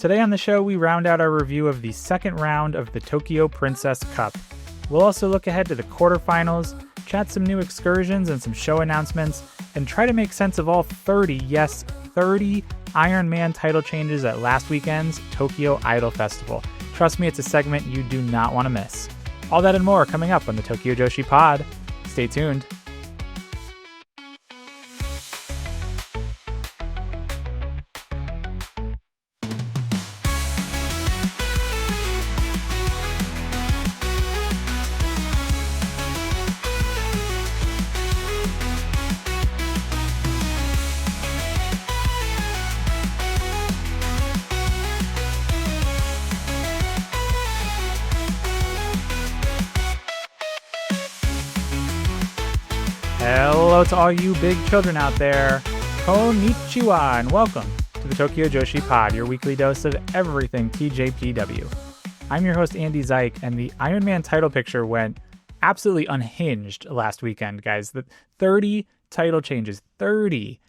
Today on the show, we round out our review of the second round of the Tokyo Princess Cup. We'll also look ahead to the quarterfinals, chat some new excursions and some show announcements, and try to make sense of all 30 Ironman title changes at last weekend's Tokyo Idol Festival. Trust me, it's a segment you do not want to miss. All that and more coming up on the Tokyo Joshi Pod. Stay tuned. Hello to all you big children out there. Konnichiwa and welcome to the Tokyo Joshi Pod, your weekly dose of everything TJPW. I'm your host, Andy Zyke, and the Ironman title picture went absolutely unhinged last weekend, guys. The 30 title changes, 30.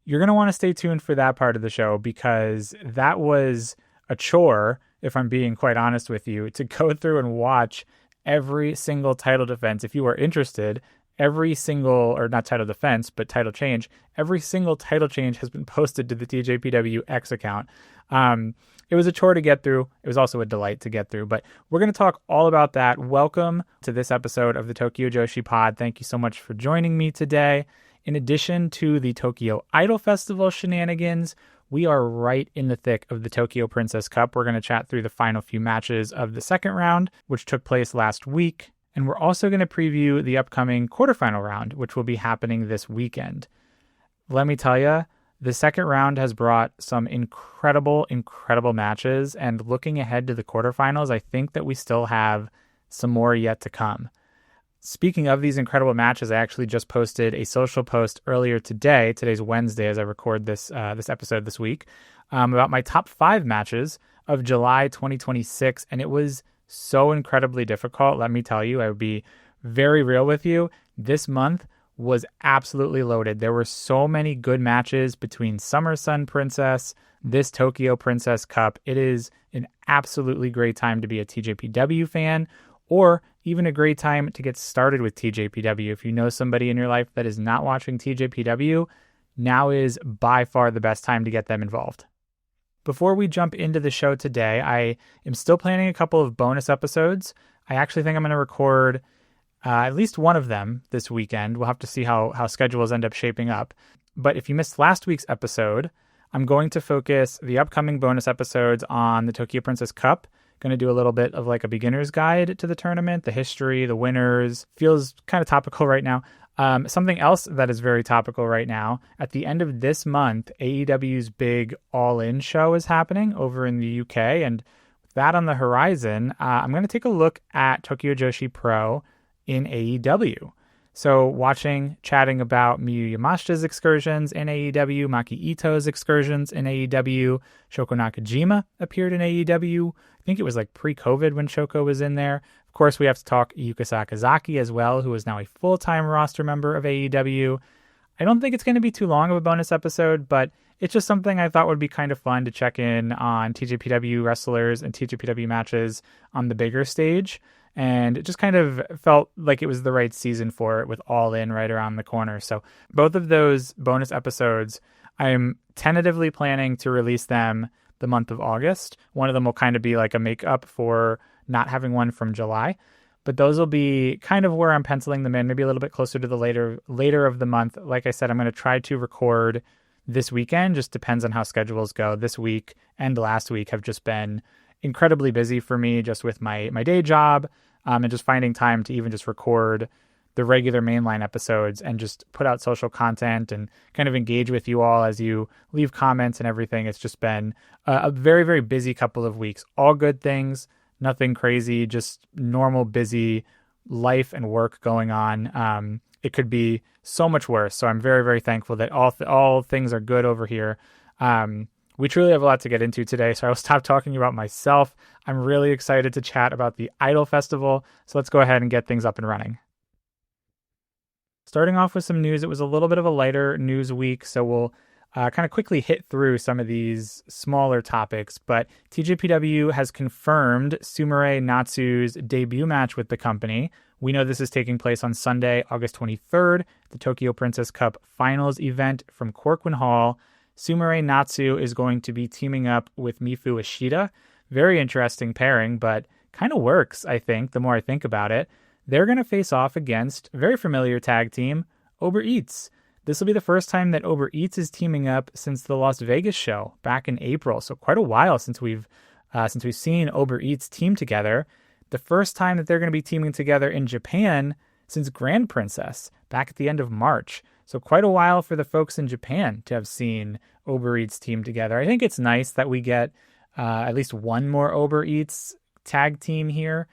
You're going to want to stay tuned for that part of the show because that was a chore, if I'm being quite honest with you, to go through and watch every single title defense. If you are interested, every single, or not title defense, but title change, every single title change has been posted to the TJPW X account. It was a chore to get through. It was also a delight to get through, but we're going to talk all about that. Welcome to this episode of the Tokyo Joshi Pod. Thank you so much for joining me today. In addition to the Tokyo Idol Festival shenanigans, we are right in the thick of the Tokyo Princess Cup. We're going to chat through the final few matches of the second round, which took place last week. And we're also going to preview the upcoming quarterfinal round, which will be happening this weekend. Let me tell you, the second round has brought some incredible matches. And looking ahead to the quarterfinals, I think that we still have some more yet to come. Speaking of these incredible matches, I actually just posted a social post earlier today. Today's Wednesday as I record this episode this week, about my top 5 matches of July 2026. And it was so incredibly difficult. Let me tell you, I would be very real with you. This month was absolutely loaded. There were so many good matches between Summer Sun Princess, this Tokyo Princess Cup. It is an absolutely great time to be a TJPW fan, or even a great time to get started with TJPW. If you know somebody in your life that is not watching TJPW, now is by far the best time to get them involved. Before we jump into the show today, I am still planning a couple of bonus episodes. I actually think I'm going to record at least one of them this weekend. We'll have to see how schedules end up shaping up. But if you missed last week's episode, I'm going to focus the upcoming bonus episodes on the Tokyo Princess Cup. Going to do a little bit of like a beginner's guide to the tournament, the history, the winners. Feels kind of topical right now. Something else that is very topical right now, at the end of this month, AEW's big All-In show is happening over in the UK. And with that on the horizon, I'm going to take a look at Tokyo Joshi Pro in AEW. So chatting about Miyu Yamashita's excursions in AEW, Maki Ito's excursions in AEW, Shoko Nakajima appeared in AEW. I think it was like pre-COVID when Shoko was in there. Of course, we have to talk Yuka Sakazaki as well, who is now a full-time roster member of AEW. I don't think it's going to be too long of a bonus episode, but it's just something I thought would be kind of fun to check in on TJPW wrestlers and TJPW matches on the bigger stage. And it just kind of felt like it was the right season for it with All In right around the corner. So both of those bonus episodes, I'm tentatively planning to release them the month of August. One of them will kind of be like a makeup for not having one from July, but those will be kind of where I'm penciling them in, maybe a little bit closer to the later of the month. Like I said, I'm going to try to record this weekend, just depends on how schedules go. This week and last week have just been incredibly busy for me, just with my day job, and just finding time to even just record the regular mainline episodes and just put out social content and kind of engage with you all as you leave comments and everything. It's just been a very, very busy couple of weeks. All good things. Nothing crazy, just normal, busy life and work going on. It could be so much worse. So I'm very, very thankful that all things are good over here. We truly have a lot to get into today, so I will stop talking about myself. I'm really excited to chat about the Idol Festival. So let's go ahead and get things up and running. Starting off with some news, it was a little bit of a lighter news week, so we'll kind of quickly hit through some of these smaller topics, but TJPW has confirmed Sumire Natsu's debut match with the company. We know this is taking place on Sunday, August 23rd, the Tokyo Princess Cup Finals event from Corkwin Hall. Sumire Natsu is going to be teaming up with Mifu Ishida. Very interesting pairing, but kind of works, I think, the more I think about it. They're going to face off against a very familiar tag team, Uber Eats. This will be the first time that Uber Eats is teaming up since the Las Vegas show back in April. So quite a while since we've seen Uber Eats team together. The first time that they're going to be teaming together in Japan since Grand Princess back at the end of March. So quite a while for the folks in Japan to have seen Uber Eats team together. I think it's nice that we get at least one more Uber Eats tag team here,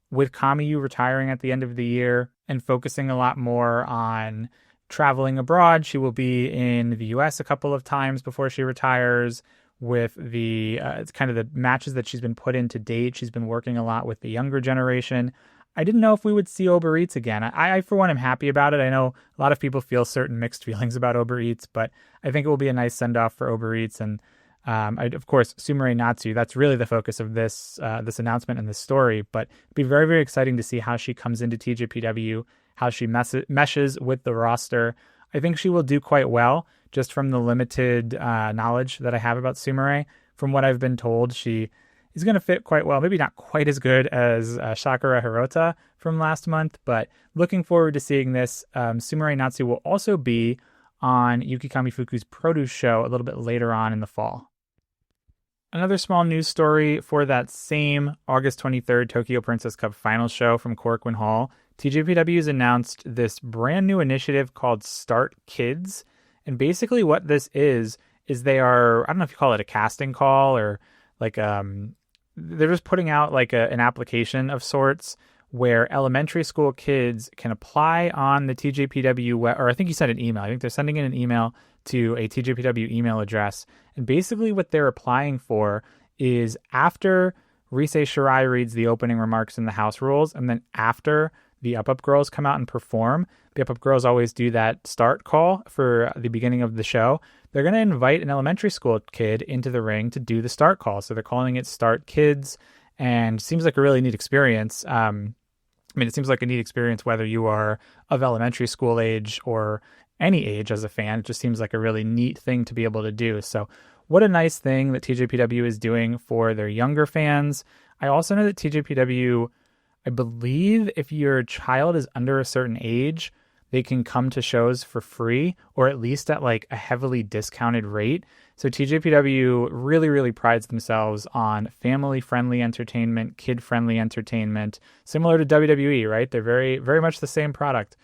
with Kamiyu retiring at the end of the year and focusing a lot more on traveling abroad. She will be in the US a couple of times before she retires. With the it's kind of the matches that she's been put in to date, she's been working a lot with the younger generation. I didn't know if we would see Uber Eats again. I for one, am happy about it. I know a lot of people feel certain mixed feelings about Uber Eats, but I think it will be a nice send-off for Uber Eats. And of course, Sumire Natsu, that's really the focus of this announcement and this story. But it'd be very, very exciting to see how she comes into TJPW, how she meshes with the roster. I think she will do quite well, just from the limited knowledge that I have about Sumire. From what I've been told, she is going to fit quite well. Maybe not quite as good as Sakura Hirota from last month, but looking forward to seeing this. Sumire Natsu will also be on Yuki Kamifuku's produce show a little bit later on in the fall. Another small news story for that same August 23rd Tokyo Princess Cup Finals show from Corkwin Hall. TJPW has announced this brand new initiative called Start Kids. And basically what this is they are, I don't know if you call it a casting call or like, they're just putting out like an application of sorts where elementary school kids can apply on the TJPW or I think you sent an email. I think they're sending in an email to a TJPW email address. And basically what they're applying for is after Rise Shirai reads the opening remarks in the house rules, and then after the Up Girls come out and perform, the Up Girls always do that start call for the beginning of the show. They're going to invite an elementary school kid into the ring to do the start call. So they're calling it Start Kids, and seems like a really neat experience. It seems like a neat experience whether you are of elementary school age or any age as a fan. It just seems like a really neat thing to be able to do. So what a nice thing that TJPW is doing for their younger fans. I also know that TJPW, I believe if your child is under a certain age, they can come to shows for free or at least at like a heavily discounted rate. So TJPW really, really prides themselves on family-friendly entertainment, kid-friendly entertainment, similar to WWE, right? They're very, very much the same product.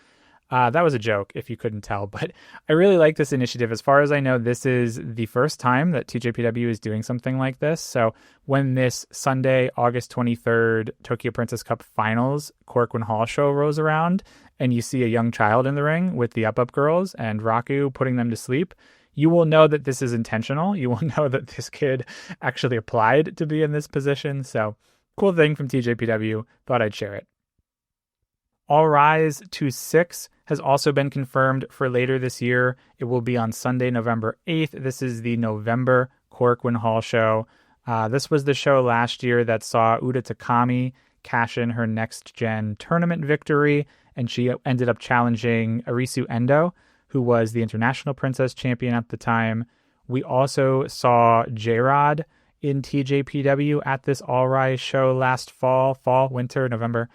That was a joke, if you couldn't tell, but I really like this initiative. As far as I know, this is the first time that TJPW is doing something like this. So when this Sunday, August 23rd, Tokyo Princess Cup Finals Corkwin Hall show rolls around, and you see a young child in the ring with the Up Girls and Raku putting them to sleep, you will know that this is intentional. You will know that this kid actually applied to be in this position. So cool thing from TJPW. Thought I'd share it. All Rise 2-6 has also been confirmed for later this year. It will be on Sunday, November 8th. This is the November Corkwin Hall show. This was the show last year that saw Uda Takami cash in her next-gen tournament victory, and she ended up challenging Arisu Endo, who was the International Princess Champion at the time. We also saw J-Rod in TJPW at this All Rise show last winter, November.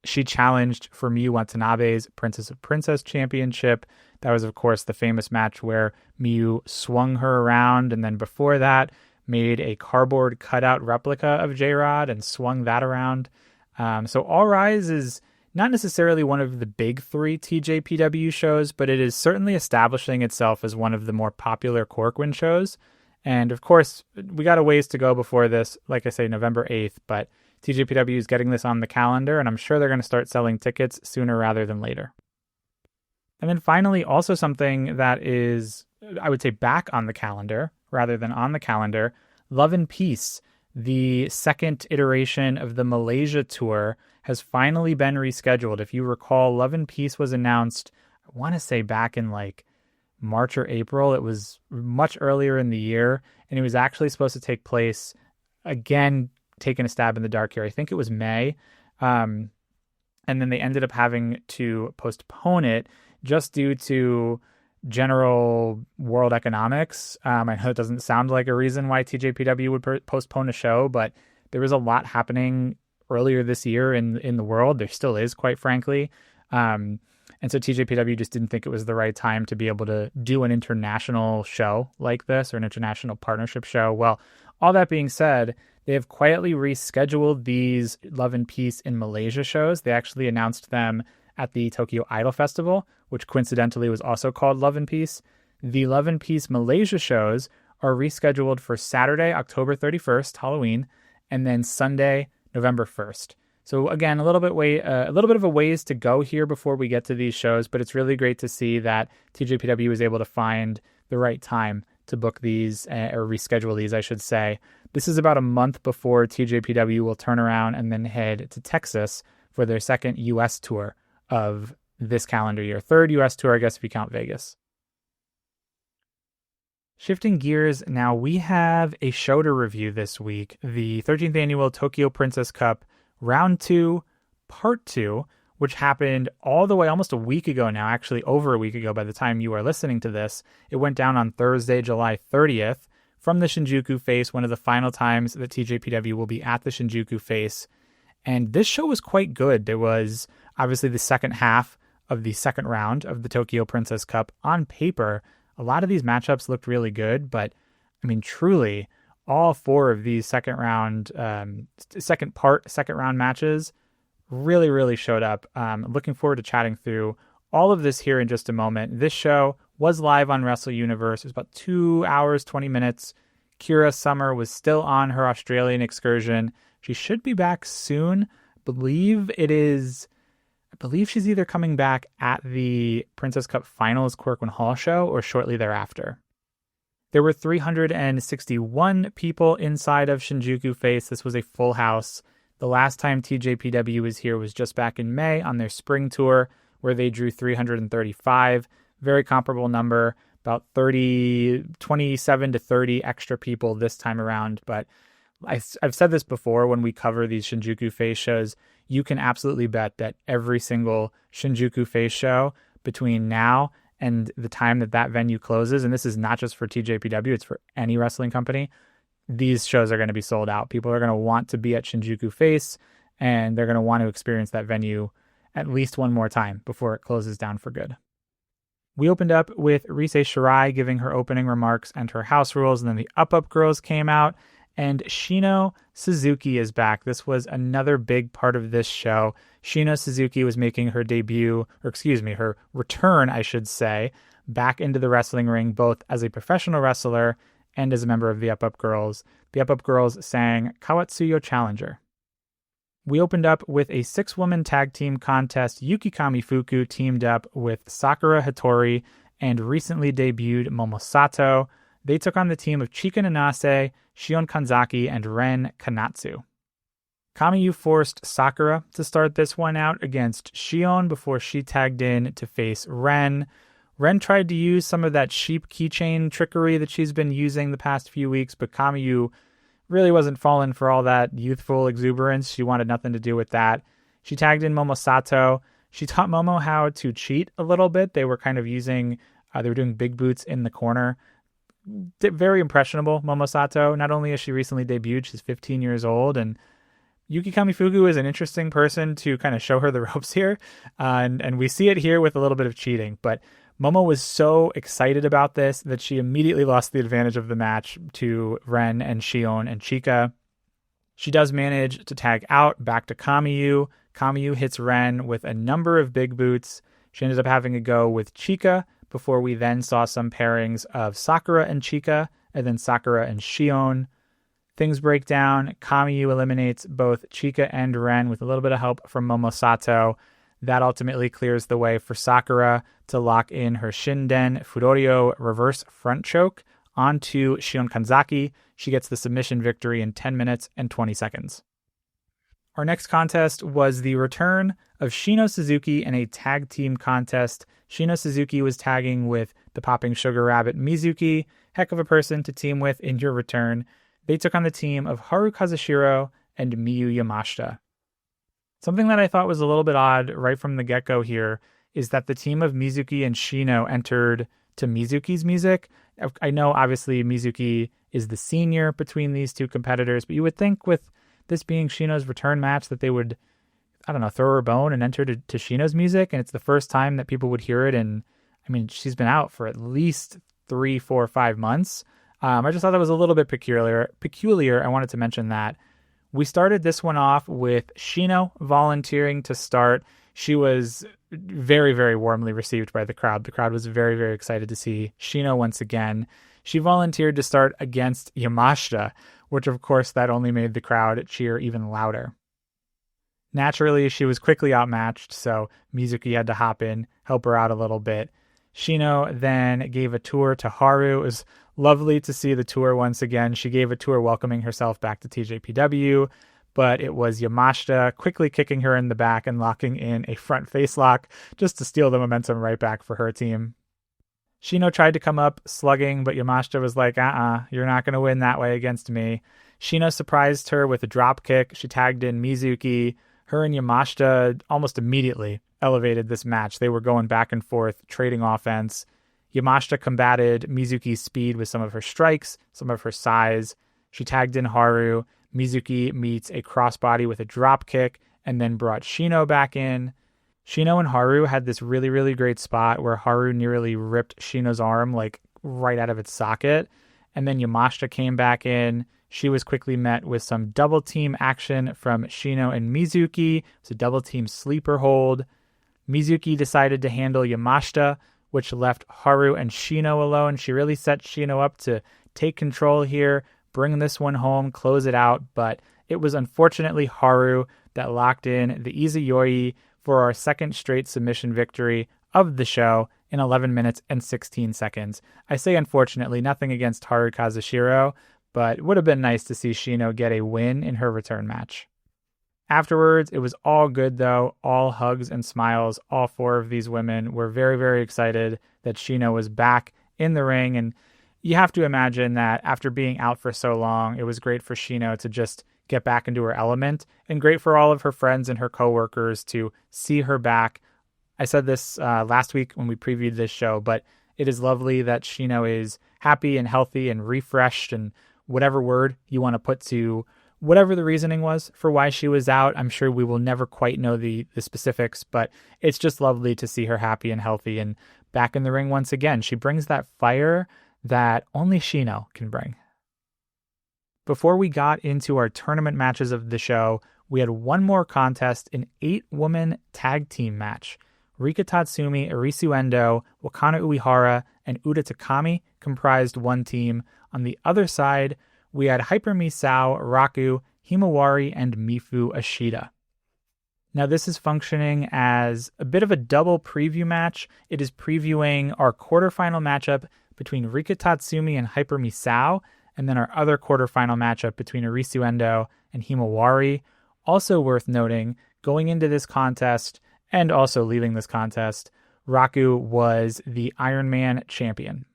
She challenged for Miyu Watanabe's Princess of Princess Championship. That was, of course, the famous match where Miyu swung her around, and then before that, made a cardboard cutout replica of J-Rod and swung that around. So All Rise is not necessarily one of the big three TJPW shows, but it is certainly establishing itself as one of the more popular Corkwin shows. And of course, we got a ways to go before this, like I say, November 8th, but TJPW is getting this on the calendar, and I'm sure they're going to start selling tickets sooner rather than later. And then finally, also something that is, I would say, back on the calendar rather than on the calendar, Love and Peace, the second iteration of the Malaysia tour, has finally been rescheduled. If you recall, Love and Peace was announced, I want to say back in like March or April. It was much earlier in the year, and it was actually supposed to take place, again, taking a stab in the dark here, I think it was May. And then they ended up having to postpone it just due to general world economics. I know it doesn't sound like a reason why TJPW would postpone a show, but there was a lot happening earlier this year in the world. There still is, quite frankly. And so TJPW just didn't think it was the right time to be able to do an international show like this, or an international partnership show. Well, all that being said, they have quietly rescheduled these Love and Peace in Malaysia shows. They actually announced them at the Tokyo Idol Festival, which coincidentally was also called Love and Peace. The Love and Peace Malaysia shows are rescheduled for Saturday, October 31st, Halloween, and then Sunday, November 1st. So again, a little bit of a ways to go here before we get to these shows, but it's really great to see that TJPW was able to find the right time to book these, or reschedule these, I should say. This is about a month before TJPW will turn around and then head to Texas for their second U.S. tour of this calendar year. Third U.S. tour, I guess, if you count Vegas. Shifting gears now, we have a show to review this week, the 13th annual Tokyo Princess Cup Round 2, Part 2, which happened all the way almost a week ago now, actually over a week ago by the time you are listening to this. It went down on Thursday, July 30th from the Shinjuku Face, one of the final times that TJPW will be at the Shinjuku Face. And this show was quite good. There was obviously the second half of the second round of the Tokyo Princess Cup. On paper, a lot of these matchups looked really good, but I mean, truly, all four of these second round matches really, really showed up. Looking forward to chatting through all of this here in just a moment. This show was live on Wrestle Universe. It was about 2 hours, 20 minutes. Kira Summer was still on her Australian excursion. She should be back soon. I believe she's either coming back at the Princess Cup Finals Corcoran Hall show or shortly thereafter. There were 361 people inside of Shinjuku Face. This was a full house. The last time TJPW was here was just back in May on their spring tour, where they drew 335. Very comparable number, about 27 to 30 extra people this time around. But I've said this before when we cover these Shinjuku Face shows, you can absolutely bet that every single Shinjuku Face show between now and the time that venue closes, and this is not just for TJPW, it's for any wrestling company, these shows are going to be sold out. People are going to want to be at Shinjuku Face, and they're going to want to experience that venue at least one more time before it closes down for good. We opened up with Rise Shirai giving her opening remarks and her house rules, and then the Up Girls came out, and Shino Suzuki is back. This was another big part of this show. Shino Suzuki was making her her return, I should say, back into the wrestling ring, both as a professional wrestler and as a member of the Up Girls. The Up Girls sang Kawatsuyo Challenger. We opened up with a 6-woman tag team contest. Yuki Kamifuku teamed up with Sakura Hattori and recently debuted Momosato. They took on the team of Chika Nanase, Shion Kanzaki, and Ren Kanatsu. Kamiyu forced Sakura to start this one out against Shion before she tagged in to face Ren. Ren tried to use some of that sheep keychain trickery that she's been using the past few weeks, but Kamiyu really wasn't falling for all that youthful exuberance. She wanted nothing to do with that. She tagged in Momosato. She taught Momo how to cheat a little bit. They were kind of using, they were doing big boots in the corner. Very impressionable, Momosato. Not only has she recently debuted, she's 15 years old, and Yuki Kamifuku is an interesting person to kind of show her the ropes here, and we see it here with a little bit of cheating, but Momo was so excited about this that she immediately lost the advantage of the match to Ren and Shion and Chika. She does manage to tag out back to Kamiyu. Kamiyu hits Ren with a number of big boots. She ended up having a go with Chika before we then saw some pairings of Sakura and Chika and then Sakura and Shion. Things break down. Kamiyu eliminates both Chika and Ren with a little bit of help from Momosato. That ultimately clears the way for Sakura to lock in her Shinden Fudorio reverse front choke onto Shion Kanzaki. She gets the submission victory in 10 minutes and 20 seconds. Our next contest was the return of Shino Suzuki in a tag team contest. Shino Suzuki was tagging with the Popping Sugar Rabbit Mizuki, heck of a person to team with in your return. They took on the team of Haru Kazushiro and Miyu Yamashita. Something that I thought was a little bit odd right from the get-go here is that the team of Mizuki and Shino entered to Mizuki's music. I know, obviously, Mizuki is the senior between these two competitors, but you would think with this being Shino's return match that they would, I don't know, throw her a bone and enter to Shino's music, and it's the first time that people would hear it, and I mean, she's been out for at least 3, 4, 5 months. I just thought that was a little bit peculiar. I wanted to mention that. We started this one off with Shino volunteering to start. She was very, very warmly received by the crowd. The crowd was very, very excited to see Shino once again. She volunteered to start against Yamashita, which of course that only made the crowd cheer even louder. Naturally, she was quickly outmatched, so Mizuki had to hop in, help her out a little bit. Shino then gave a tour to Haru. It was lovely to see the tour once again. She gave a tour welcoming herself back to TJPW, but it was Yamashita quickly kicking her in the back and locking in a front face lock just to steal the momentum right back for her team. Shino tried to come up slugging, but Yamashita was like, you're not going to win that way against me. Shino surprised her with a drop kick. She tagged in Mizuki. Her and Yamashita almost immediately elevated this match. They were going back and forth, trading offense. Yamashita combated Mizuki's speed with some of her strikes, some of her size. She tagged in Haru. Mizuki meets a crossbody with a drop kick and then brought Shino back in. Shino and Haru had this really, really great spot where Haru nearly ripped Shino's arm like right out of its socket. And then Yamashita came back in. She was quickly met with some double team action from Shino and Mizuki. It's a double team sleeper hold. Mizuki decided to handle Yamashita, which left Haru and Shino alone. She really set Shino up to take control here, bring this one home, close it out, but it was unfortunately Haru that locked in the Izuyoi for our second straight submission victory of the show in 11 minutes and 16 seconds. I say unfortunately, nothing against Haru Kazushiro, but it would have been nice to see Shino get a win in her return match. Afterwards, it was all good though, all hugs and smiles. All 4 of these women were very, very excited that Shino was back in the ring, and you have to imagine that after being out for so long, it was great for Shino to just get back into her element, and great for all of her friends and her coworkers to see her back. I said this last week when we previewed this show, but it is lovely that Shino is happy and healthy and refreshed, and whatever word you want to put to whatever the reasoning was for why she was out. I'm sure we will never quite know the specifics, but it's just lovely to see her happy and healthy and back in the ring once again. She brings that fire that only Shino can bring. Before we got into our tournament matches of the show, we had one more contest, an 8-woman tag team match. Rika Tatsumi, Arisu Endo, Wakana Uehara, and Uda Takami comprised one team. On the other side, we had Hyper Misao, Raku, Himawari, and Mifu Ashita. Now, this is functioning as a bit of a double preview match. It is previewing our quarterfinal matchup between Rika Tatsumi and Hyper Misao, and then our other quarterfinal matchup between Arisu Endo and Himawari. Also worth noting, going into this contest and also leaving this contest, Raku was the Ironman champion.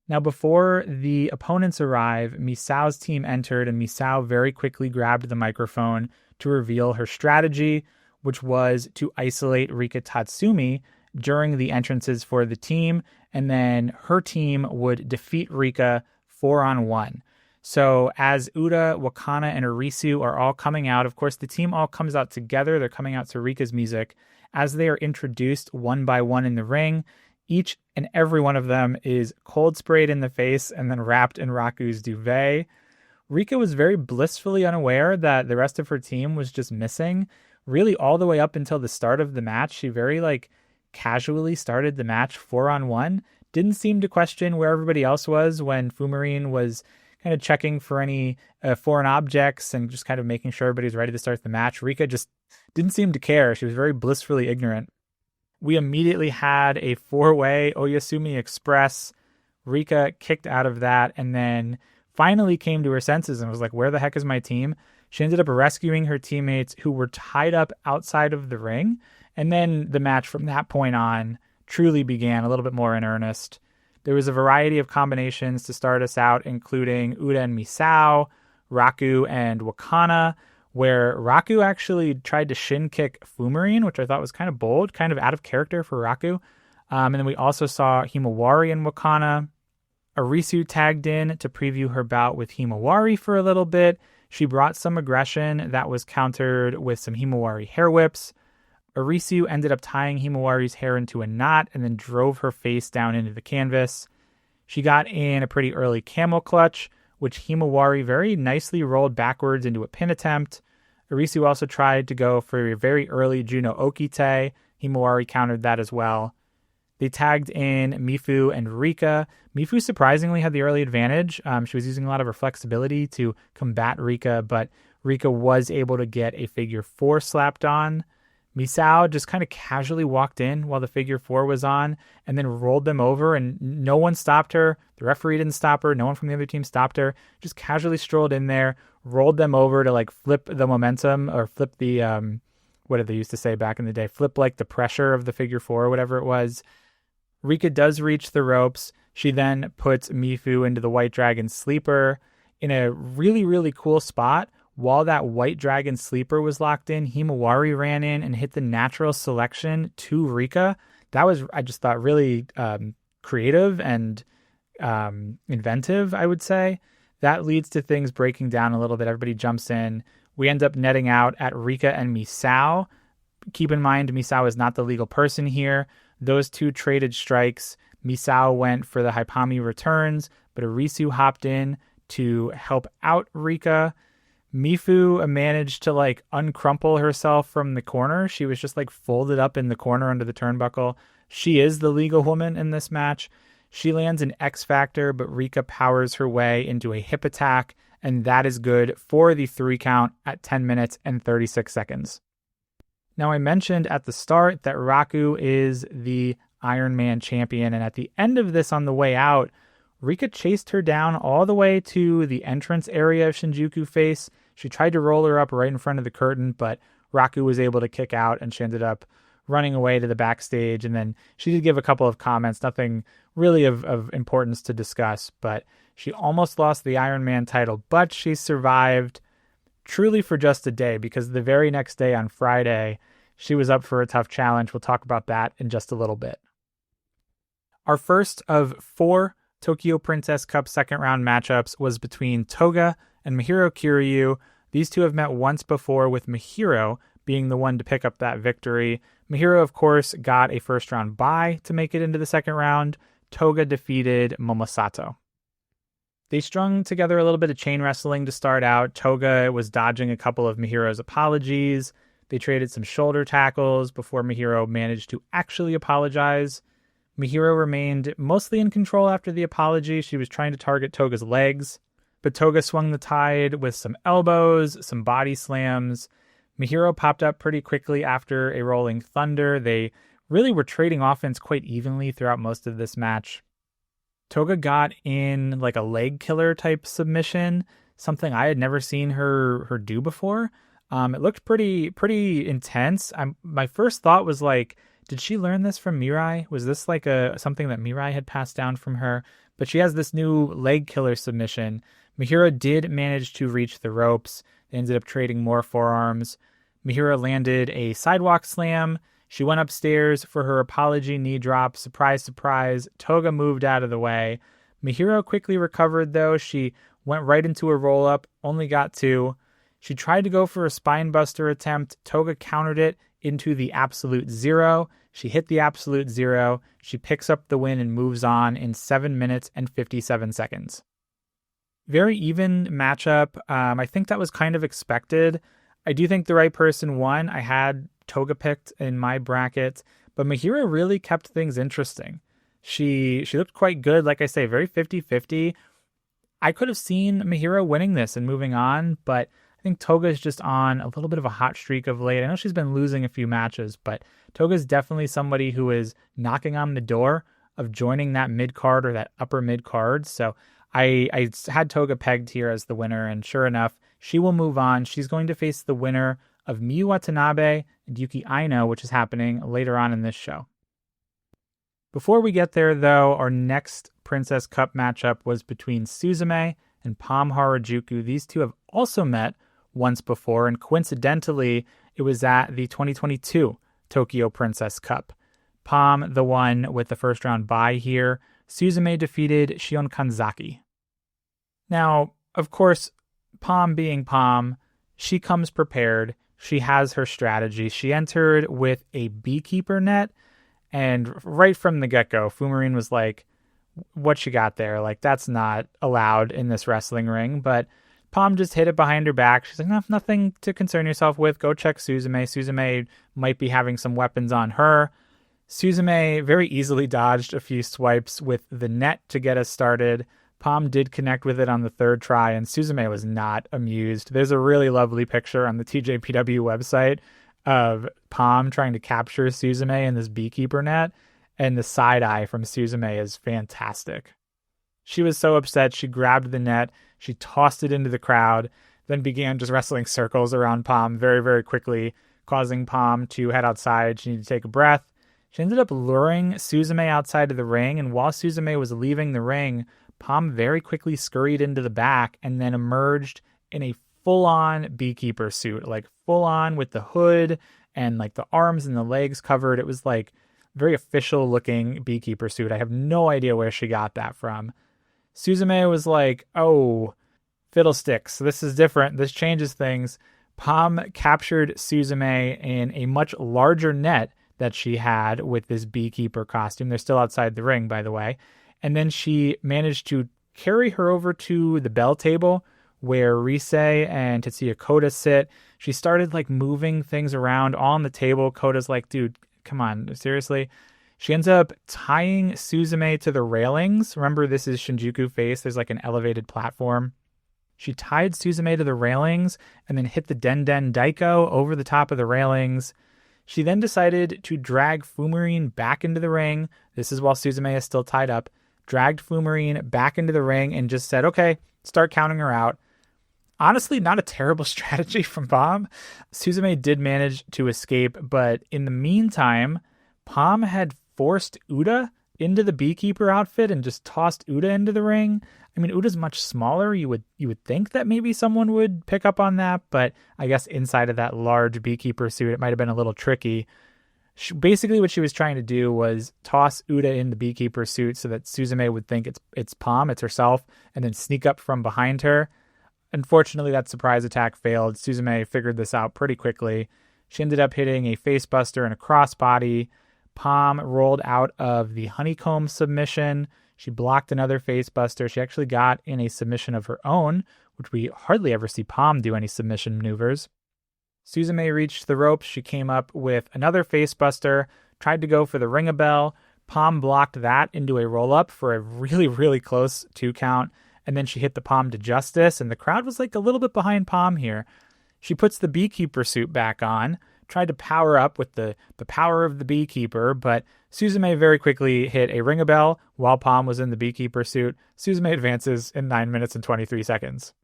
Now, before the opponents arrive, Misao's team entered, and Misao very quickly grabbed the microphone to reveal her strategy, which was to isolate Rika Tatsumi during the entrances for the team, and then her team would defeat Rika 4-on-1. So as Uda, Wakana, and Arisu are all coming out, of course, the team all comes out together. They're coming out to Rika's music. As they are introduced one by one in the ring, each and every one of them is cold sprayed in the face and then wrapped in Raku's duvet. Rika was very blissfully unaware that the rest of her team was just missing. Really all the way up until the start of the match, she very casually started the match 4-on-1. Didn't seem to question where everybody else was when Fumarine was kind of checking for any foreign objects and just kind of making sure everybody's ready to start the match. Rika just didn't seem to care. She was very blissfully ignorant. We immediately had a 4-way Oyasumi Express. Rika kicked out of that and then finally came to her senses and was like, where the heck is my team? She ended up rescuing her teammates who were tied up outside of the ring. And then the match from that point on truly began a little bit more in earnest. There was a variety of combinations to start us out, including Uda and Misao, Raku and Wakana, where Raku actually tried to shin kick Fumarine, which I thought was kind of bold, kind of out of character for Raku. And then we also saw Himawari and Wakana. Arisu tagged in to preview her bout with Himawari for a little bit. She brought some aggression that was countered with some Himawari hair whips. Arisu ended up tying Himawari's hair into a knot and then drove her face down into the canvas. She got in a pretty early camel clutch, which Himawari very nicely rolled backwards into a pin attempt. Arisu also tried to go for a very early Juno Okite. Himawari countered that as well. They tagged in Mifu and Rika. Mifu surprisingly had the early advantage. She was using a lot of her flexibility to combat Rika, but Rika was able to get a figure 4 slapped on. Misao just kind of casually walked in while the figure 4 was on and then rolled them over, and no one stopped her. The referee didn't stop her. No one from the other team stopped her. Just casually strolled in there, rolled them over to like flip the momentum or flip the, what did they used to say back in the day? Flip like the pressure of the figure 4 or whatever it was. Rika does reach the ropes. She then puts Mifu into the White Dragon Sleeper in a really, really cool spot. While that White Dragon Sleeper was locked in, Himawari ran in and hit the natural selection to Rika. That was, I just thought, really creative and inventive, I would say. That leads to things breaking down a little bit. Everybody jumps in. We end up netting out at Rika and Misao. Keep in mind, Misao is not the legal person here. Those two traded strikes. Misao went for the Haipami returns, but Arisu hopped in to help out Rika. Mifu managed to like uncrumple herself from the corner. She was just like folded up in the corner under the turnbuckle. She is the legal woman in this match. She lands an X Factor, but Rika powers her way into a hip attack, and that is good for the 3 count at 10 minutes and 36 seconds. Now, I mentioned at the start that Raku is the Ironman champion, and at the end of this on the way out, Rika chased her down all the way to the entrance area of Shinjuku Face. She tried to roll her up right in front of the curtain, but Raku was able to kick out, and she ended up running away to the backstage. And then she did give a couple of comments, nothing really of importance to discuss, but she almost lost the Ironman title, but she survived truly for just a day, because the very next day on Friday, she was up for a tough challenge. We'll talk about that in just a little bit. Our first of 4 Tokyo Princess Cup second round matchups was between Toga and Mihiro Kiryu. These two have met once before, with Mihiro being the one to pick up that victory. Mihiro, of course, got a first round bye to make it into the second round. Toga defeated Momosato. They strung together a little bit of chain wrestling to start out. Toga was dodging a couple of Mihiro's apologies. They traded some shoulder tackles before Mihiro managed to actually apologize. Mihiro remained mostly in control after the apology. She was trying to target Toga's legs, but Toga swung the tide with some elbows, some body slams. Mihiro popped up pretty quickly after a rolling thunder. They really were trading offense quite evenly throughout most of this match. Toga got in like a leg killer type submission, something I had never seen her do before. It looked pretty intense. My first thought was like, did she learn this from Mirai? Was this like something that Mirai had passed down from her? But she has this new leg killer submission. Mihiro did manage to reach the ropes. They ended up trading more forearms. Mihiro landed a sidewalk slam. She went upstairs for her apology knee drop. Surprise, surprise. Toga moved out of the way. Mihiro quickly recovered, though. She went right into a roll-up, only got 2. She tried to go for a spine buster attempt. Toga countered it into the absolute 0. She hit the absolute 0. She picks up the win and moves on in 7 minutes and 57 seconds. Very even matchup. I think that was kind of expected. I do think the right person won. I had Toga picked in my bracket, but Mihiro really kept things interesting. She looked quite good. Like I say, very 50-50. I could have seen Mihiro winning this and moving on, but I think Toga is just on a little bit of a hot streak of late. I know she's been losing a few matches, but Toga is definitely somebody who is knocking on the door of joining that mid-card or that upper mid-card. So I had Toga pegged here as the winner, and sure enough, she will move on. She's going to face the winner of Miyu Watanabe and Yuki Aino, which is happening later on in this show. Before we get there, though, our next Princess Cup matchup was between Suzume and Pam Harajuku. These two have also met once before, and coincidentally, it was at the 2022 Tokyo Princess Cup. Pam, the one with the first round bye here. Suzume defeated Shion Kanzaki. Now, of course, Pam being Pam, she comes prepared. She has her strategy. She entered with a beekeeper net, and right from the get-go, Fumarine was like, what you got there? Like, that's not allowed in this wrestling ring. But Pam just hit it behind her back. She's like, no, nothing to concern yourself with. Go check Suzume. Suzume might be having some weapons on her. Suzume very easily dodged a few swipes with the net to get us started. Pam did connect with it on the third try, and Suzume was not amused. There's a really lovely picture on the TJPW website of Pam trying to capture Suzume in this beekeeper net, and the side eye from Suzume is fantastic. She was so upset, she grabbed the net, she tossed it into the crowd, then began just wrestling circles around Pam very, very quickly, causing Pam to head outside. She needed to take a breath. She ended up luring Suzume outside of the ring, and while Suzume was leaving the ring, Pam very quickly scurried into the back and then emerged in a full-on beekeeper suit, like full-on with the hood and like the arms and the legs covered. It was like very official-looking beekeeper suit. I have no idea where she got that from. Suzume was like, oh, fiddlesticks, this is different. This changes things. Pam captured Suzume in a much larger net that she had with this beekeeper costume. They're still outside the ring, by the way. And then she managed to carry her over to the bell table where Rise and Tetsuya Kota sit. She started like moving things around on the table. Kota's like, dude, come on, seriously? She ends up tying Suzume to the railings. Remember, this is Shinjuku Face. There's like an elevated platform. She tied Suzume to the railings and then hit the Den Den Daiko over the top of the railings. She then decided to drag Fumarine back into the ring. This is while Suzume is still tied up. Dragged Fumarine back into the ring and just said, okay, start counting her out. Honestly, not a terrible strategy from Pam. Suzume did manage to escape, but in the meantime, Pam had forced Uda into the beekeeper outfit and just tossed Uda into the ring. I mean, Uda's much smaller. You would think that maybe someone would pick up on that, but I guess inside of that large beekeeper suit, it might have been a little tricky. Basically, what she was trying to do was toss Uda in the beekeeper suit so that Suzume would think it's Pam, it's herself, and then sneak up from behind her. Unfortunately, that surprise attack failed. Suzume figured this out pretty quickly. She ended up hitting a facebuster and a crossbody. Pam rolled out of the honeycomb submission. She blocked another facebuster. She actually got in a submission of her own, which we hardly ever see Pam do any submission maneuvers. Suzume reached the ropes. She came up with another facebuster, tried to go for the ring-a-bell. Pam blocked that into a roll-up for a really, really close 2 count. And then she hit the Pam to justice, and the crowd was like a little bit behind Pam here. She puts the beekeeper suit back on, tried to power up with the power of the beekeeper, but Suzume very quickly hit a ring-a-bell while Pam was in the beekeeper suit. Suzume advances in 9 minutes and 23 seconds.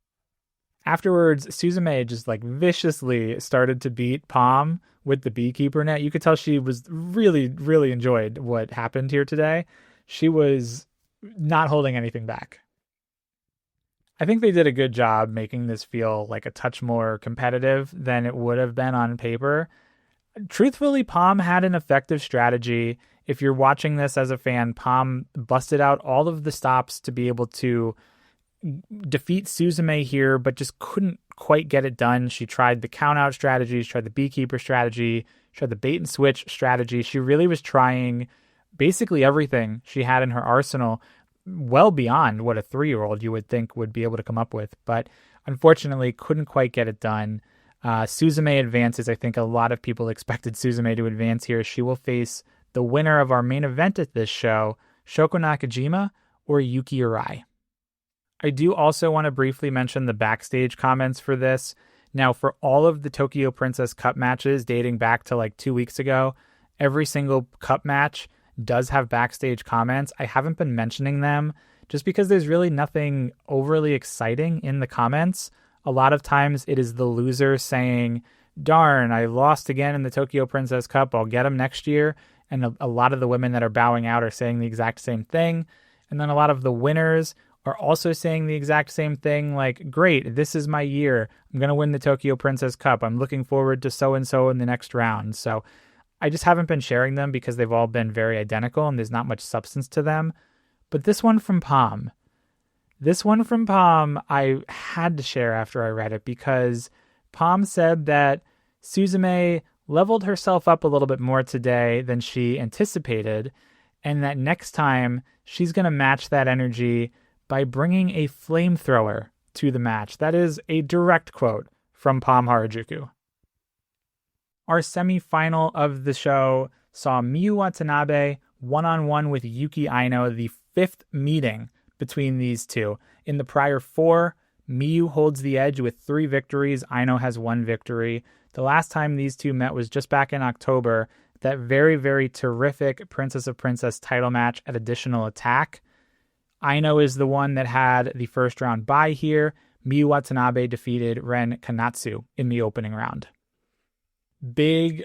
Afterwards, Suzume just like viciously started to beat Pam with the beekeeper net. You could tell she was really, really enjoyed what happened here today. She was not holding anything back. I think they did a good job making this feel like a touch more competitive than it would have been on paper. Truthfully, Pam had an effective strategy. If you're watching this as a fan, Pam busted out all of the stops to be able to defeat Suzume here, but just couldn't quite get it done. She tried the count-out strategy, she tried the beekeeper strategy, she tried the bait-and-switch strategy. She really was trying basically everything she had in her arsenal, well beyond what a 3-year-old you would think would be able to come up with, but unfortunately couldn't quite get it done. Suzume advances. I think a lot of people expected Suzume to advance here. She will face the winner of our main event at this show, Shoko Nakajima or Yuki Arai. I do also want to briefly mention the backstage comments for this. Now, for all of the Tokyo Princess Cup matches dating back to like 2 weeks ago, every single cup match does have backstage comments. I haven't been mentioning them just because there's really nothing overly exciting in the comments. A lot of times it is the loser saying, darn, I lost again in the Tokyo Princess Cup. I'll get them next year. And a lot of the women that are bowing out are saying the exact same thing. And then a lot of the winners are also saying the exact same thing, like, great, this is my year. I'm going to win the Tokyo Princess Cup. I'm looking forward to so-and-so in the next round. So I just haven't been sharing them because they've all been very identical and there's not much substance to them. But this one from Palm, I had to share after I read it because Palm said that Suzume leveled herself up a little bit more today than she anticipated, and that next time she's going to match that energy by bringing a flamethrower to the match. That is a direct quote from Palm Harajuku. Our semifinal of the show saw Miyu Watanabe one-on-one with Yuki Aino, the fifth meeting between these two. In the prior four, Miyu holds the edge with 3 victories. Aino has 1 victory. The last time these two met was just back in October, that very, very terrific Princess of Princess title match at Additional Attack. Aino is the one that had the first round bye here. Miyu Watanabe defeated Ren Kanatsu in the opening round. Big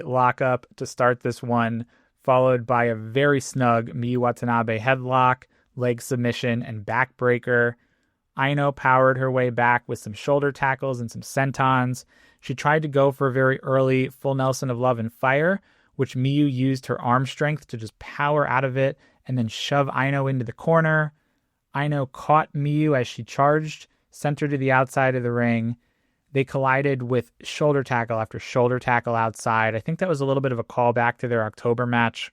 lockup to start this one, followed by a very snug Miyu Watanabe headlock, leg submission, and backbreaker. Aino powered her way back with some shoulder tackles and some sentons. She tried to go for a very early full Nelson of Love and Fire, which Miyu used her arm strength to just power out of it and then shove Aino into the corner. Aino caught Miyu as she charged, sent her to the outside of the ring. They collided with shoulder tackle after shoulder tackle outside. I think that was a little bit of a callback to their October match.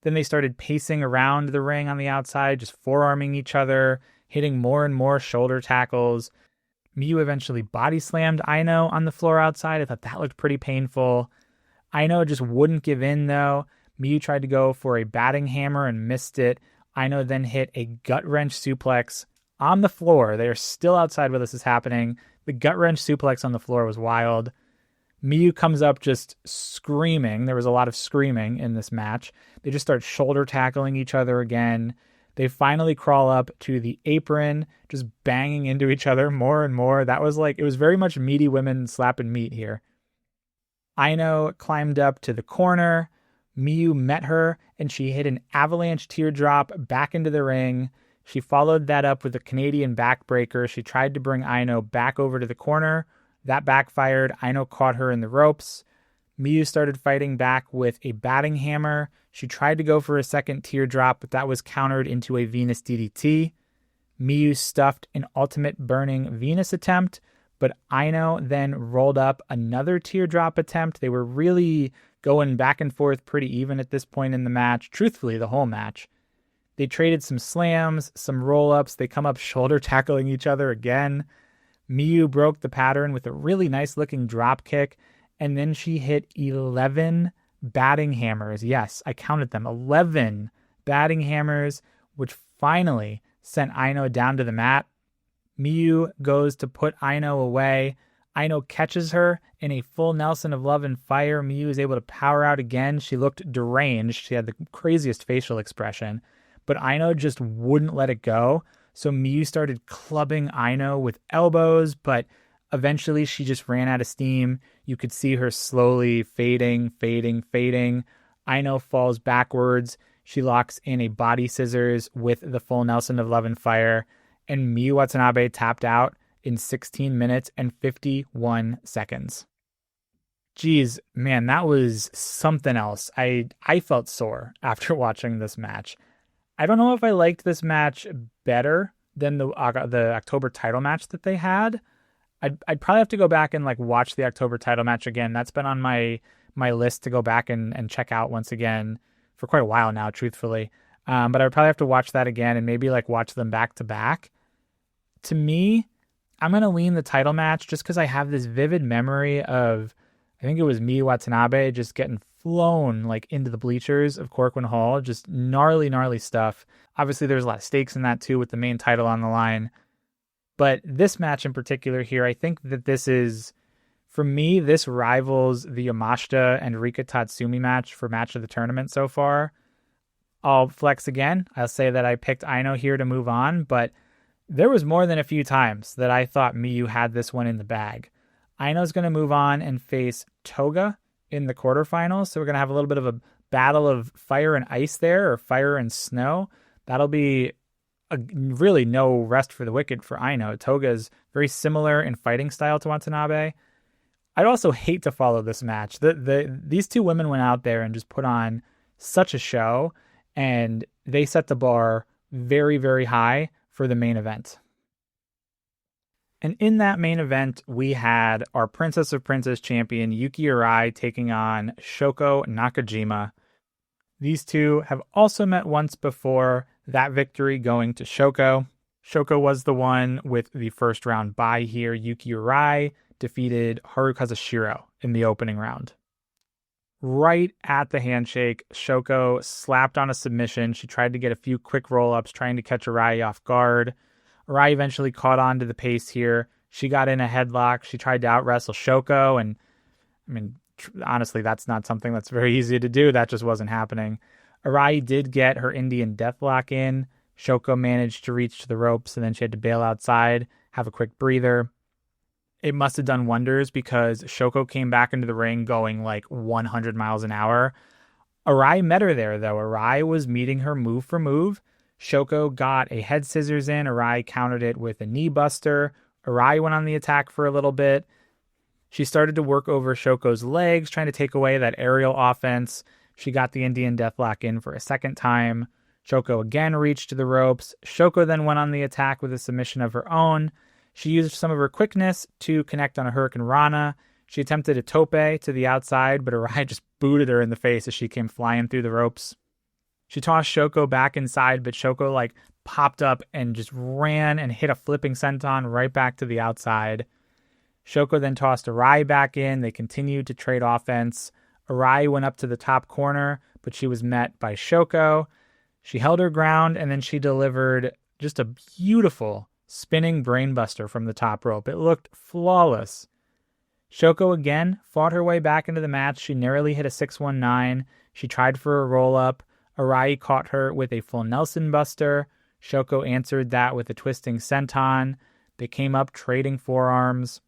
Then they started pacing around the ring on the outside, just forearming each other, hitting more and more shoulder tackles. Miyu eventually body slammed Aino on the floor outside. I thought that looked pretty painful. Aino just wouldn't give in though. Miyu tried to go for a batting hammer and missed it. Aino then hit a gut wrench suplex on the floor. They are still outside where this is happening. The gut wrench suplex on the floor was wild. Miyu comes up just screaming. There was a lot of screaming in this match. They just start shoulder tackling each other again. They finally crawl up to the apron, just banging into each other more and more. That was like, it was very much meaty women slapping meat here. Aino climbed up to the corner. Miyu met her, and she hit an avalanche teardrop back into the ring. She followed that up with a Canadian backbreaker. She tried to bring Aino back over to the corner. That backfired. Aino caught her in the ropes. Miyu started fighting back with a batting hammer. She tried to go for a second teardrop, but that was countered into a Venus DDT. Miyu stuffed an ultimate burning Venus attempt, but Aino then rolled up another teardrop attempt. They were really going back and forth pretty even at this point in the match. Truthfully, the whole match. They traded some slams, some roll-ups. They come up shoulder tackling each other again. Miyu broke the pattern with a really nice-looking drop kick, and then she hit 11 batting hammers. Yes, I counted them. 11 batting hammers, which finally sent Aino down to the mat. Miyu goes to put Aino away. Aino catches her in a full Nelson of Love and Fire. Miyu is able to power out again. She looked deranged. She had the craziest facial expression. But Aino just wouldn't let it go. So Miyu started clubbing Aino with elbows, but eventually she just ran out of steam. You could see her slowly fading. Aino falls backwards. She locks in a body scissors with the full Nelson of Love and Fire. And Miyu Watanabe tapped out in 16 minutes and 51 seconds. Geez, man, that was something else. I felt sore after watching this match. I don't know if I liked this match better than the October title match that they had. I'd probably have to go back and like watch the October title match again. That's been on my list to go back and check out once again for quite a while now, truthfully. But I would probably have to watch that again and maybe like watch them back to back. To me, I'm going to lean the title match just because I have this vivid memory of, I think it was Miyu Watanabe just getting flown like into the bleachers of Corcoran Hall. Just gnarly stuff. Obviously, there's a lot of stakes in that too with the main title on the line. But this match in particular here, I think that this is, for me, this rivals the Yamashita and Rika Tatsumi match for match of the tournament so far. I'll flex again. I'll say that I picked Aino here to move on, but there was more than a few times that I thought Miyu had this one in the bag. Aino's going to move on and face Toga in the quarterfinals, so we're going to have a little bit of a battle of fire and ice there, or fire and snow. That'll be really no rest for the wicked for Aino. Toga's very similar in fighting style to Watanabe. I'd also hate to follow this match. These two women went out there and just put on such a show, and they set the bar very, very high for the main event. And in that main event, we had our Princess of Princess champion Yuki Arai taking on Shoko Nakajima. These two have also met once before, that victory going to Shoko. Shoko was the one with the first round bye here. Yuki Arai defeated Haru Kazushiro in the opening round. Right at the handshake, Shoko slapped on a submission. She tried to get a few quick roll-ups, trying to catch Arai off guard. Arai eventually caught on to the pace here. She got in a headlock. She tried to out-wrestle Shoko, and I mean, honestly, that's not something that's very easy to do. That just wasn't happening. Arai did get her Indian Deathlock in. Shoko managed to reach to the ropes, and then she had to bail outside, have a quick breather. It must have done wonders because Shoko came back into the ring going like 100 miles an hour. Arai met her there, though. Arai was meeting her move for move. Shoko got a head scissors in. Arai countered it with a knee buster. Arai went on the attack for a little bit. She started to work over Shoko's legs, trying to take away that aerial offense. She got the Indian Deathlock in for a second time. Shoko again reached to the ropes. Shoko then went on the attack with a submission of her own. She used some of her quickness to connect on a Hurricane Rana. She attempted a tope to the outside, but Arai just booted her in the face as she came flying through the ropes. She tossed Shoko back inside, but Shoko popped up and just ran and hit a flipping senton right back to the outside. Shoko then tossed Arai back in. They continued to trade offense. Arai went up to the top corner, but she was met by Shoko. She held her ground, and then she delivered just a beautiful spinning brainbuster from the top rope. It looked flawless. Shoko again fought her way back into the match. She narrowly hit a 619. She tried for a roll-up. Arai caught her with a full Nelson buster. Shoko answered that with a twisting senton. They came up trading forearms.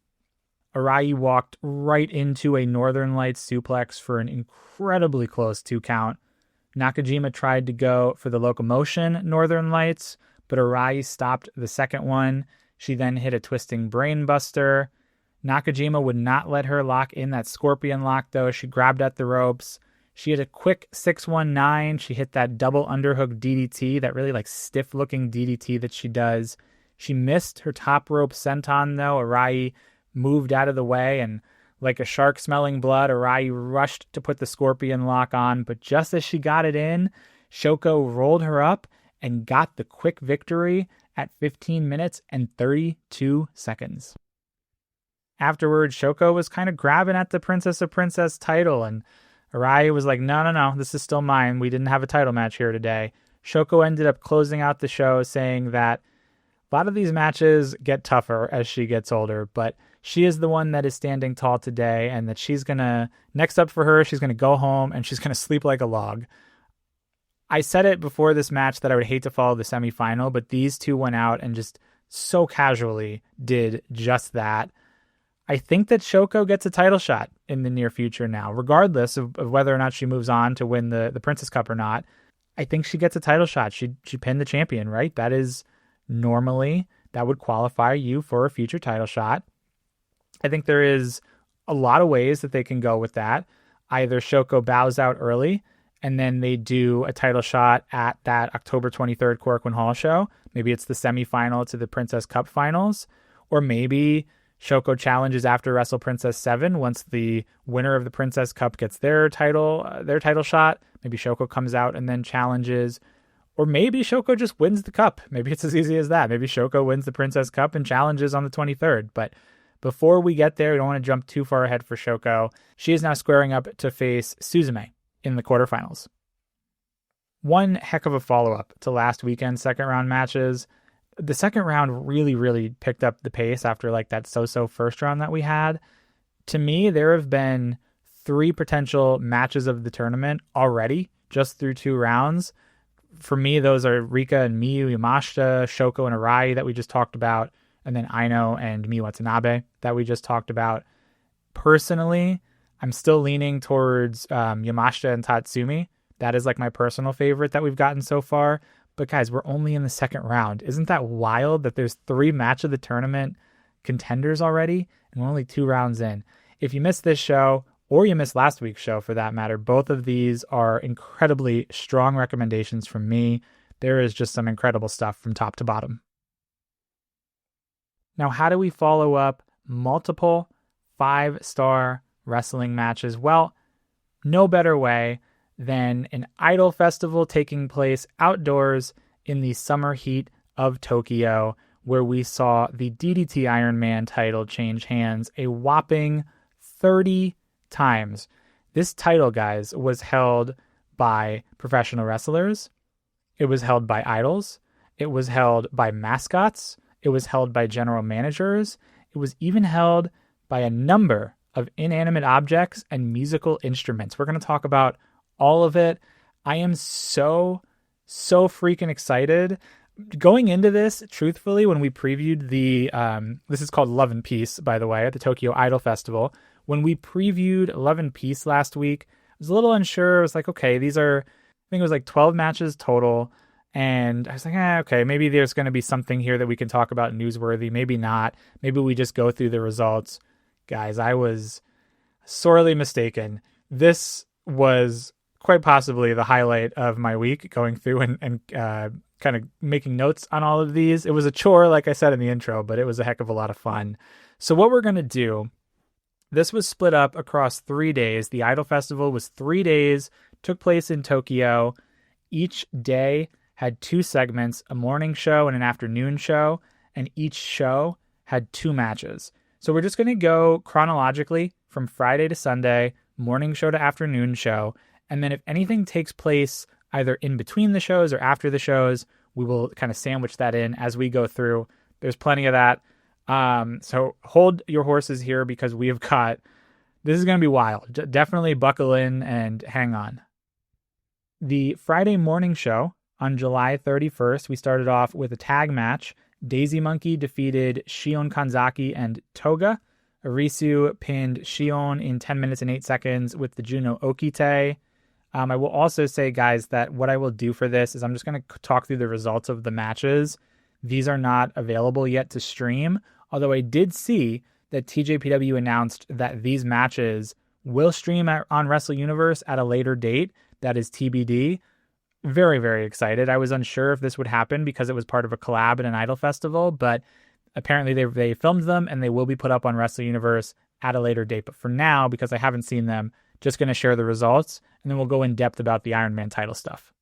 Arai walked right into a Northern Lights suplex for an incredibly close 2 count. Nakajima tried to go for the locomotion Northern Lights, but Arai stopped the second one. She then hit a twisting brainbuster. Nakajima would not let her lock in that scorpion lock, though. She grabbed at the ropes. She had a quick 619. She hit that double underhook DDT, that really stiff-looking DDT that she does. She missed her top rope senton, though. Arai moved out of the way, and like a shark smelling blood, Arai rushed to put the scorpion lock on, but just as she got it in, Shoko rolled her up and got the quick victory at 15 minutes and 32 seconds. Afterwards, Shoko was kind of grabbing at the Princess of Princess title, and Arai was like, no, this is still mine. We didn't have a title match here today. Shoko ended up closing out the show saying that a lot of these matches get tougher as she gets older, but she is the one that is standing tall today, and that next up for her, she's going to go home and she's going to sleep like a log. I said it before this match that I would hate to follow the semifinal, but these two went out and just so casually did just that. I think that Shoko gets a title shot in the near future now, regardless of whether or not she moves on to win the Princess Cup or not. I think she gets a title shot. She pinned the champion, right? That is normally, that would qualify you for a future title shot. I think there is a lot of ways that they can go with that. Either Shoko bows out early, and then they do a title shot at that October 23rd Korakuen Hall show. Maybe it's the semifinal to the Princess Cup finals. Or maybe Shoko challenges after Wrestle Princess 7 once the winner of the Princess Cup gets their title shot. Maybe Shoko comes out and then challenges. Or maybe Shoko just wins the cup. Maybe it's as easy as that. Maybe Shoko wins the Princess Cup and challenges on the 23rd. But before we get there, we don't want to jump too far ahead for Shoko. She is now squaring up to face Suzume in the quarterfinals. One heck of a follow-up to last weekend's second round matches. The second round really, really picked up the pace after that so-so first round that we had. To me, there have been 3 potential matches of the tournament already, just through 2 rounds. For me, those are Rika and Miyu Yamashita, Shoko and Arai that we just talked about, and then Aino and Miyu Watanabe that we just talked about. Personally, I'm still leaning towards Yamashita and Tatsumi. That is my personal favorite that we've gotten so far. But guys, we're only in the second round. Isn't that wild that there's 3 match of the tournament contenders already? And we're only 2 rounds in. If you missed this show, or you missed last week's show for that matter, both of these are incredibly strong recommendations from me. There is just some incredible stuff from top to bottom. Now, how do we follow up multiple 5-star wrestling matches? Well, no better way than an idol festival taking place outdoors in the summer heat of Tokyo, where we saw the DDT Ironman title change hands a whopping 30 times. This title, guys, was held by professional wrestlers. It was held by idols. It was held by mascots. It was held by general managers. It was even held by a number of inanimate objects and musical instruments. We're going to talk about all of it. I am so freaking excited. Going into this, truthfully, when we previewed this is called Love and Peace, by the way, at the Tokyo Idol Festival. When we previewed Love and Peace last week, I was a little unsure. I was like, okay, I think it was like 12 matches total. And I was like, okay, maybe there's going to be something here that we can talk about newsworthy. Maybe not. Maybe we just go through the results. Guys, I was sorely mistaken. This was quite possibly the highlight of my week, going through and kind of making notes on all of these. It was a chore, like I said in the intro, but it was a heck of a lot of fun. So what we're going to do, this was split up across 3 days. The Idol Festival was 3 days, took place in Tokyo. Each day had 2 segments, a morning show and an afternoon show, and each show had 2 matches. So we're just going to go chronologically from Friday to Sunday, morning show to afternoon show, and then if anything takes place either in between the shows or after the shows, we will kind of sandwich that in as we go through. There's plenty of that. So hold your horses here because this is going to be wild. Definitely buckle in and hang on. The Friday morning show on July 31st, we started off with a tag match. Daisy Monkey defeated Shion Kanzaki and Toga. Arisu pinned Shion in 10 minutes and 8 seconds with the Juno Okite. I will also say, guys, that what I will do for this is I'm just going to talk through the results of the matches. These are not available yet to stream, although I did see that TJPW announced that these matches will stream on Wrestle Universe at a later date. That is TBD. Very, very excited. I was unsure if this would happen because it was part of a collab at an Idol Festival, but apparently they filmed them and they will be put up on Wrestle Universe at a later date. But for now, because I haven't seen them, just going to share the results, and then we'll go in depth about the Ironman title stuff.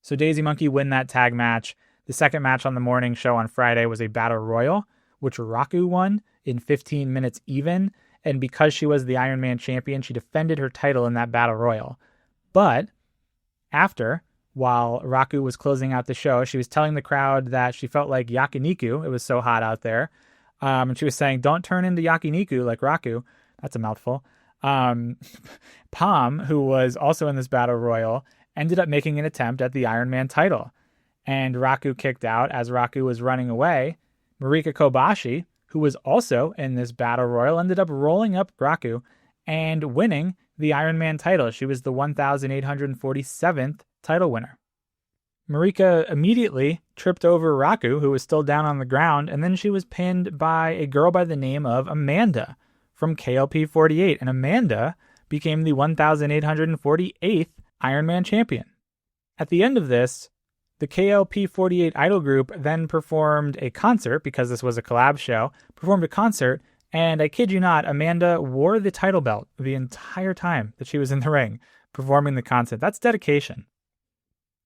So Daisy Monkey win that tag match. The second match on the morning show on Friday was a battle royal, which Raku won in 15 minutes even. And because she was the Ironman champion, she defended her title in that battle royal. But while Raku was closing out the show, she was telling the crowd that she felt like yakiniku. It was so hot out there. And she was saying, don't turn into yakiniku like Raku. That's a mouthful. Palm, who was also in this battle royal, ended up making an attempt at the Ironman title. And Raku kicked out as Raku was running away. Marika Kobashi, who was also in this battle royal, ended up rolling up Raku and winning the Ironman title. She was the 1,847th title winner. Marika immediately tripped over Raku, who was still down on the ground, and then she was pinned by a girl by the name of Amanda from KLP 48, and Amanda became the 1,848th Ironman champion. At the end of this, the KLP 48 idol group then performed a concert, because this was a collab show, and I kid you not, Amanda wore the title belt the entire time that she was in the ring performing the concert. That's dedication.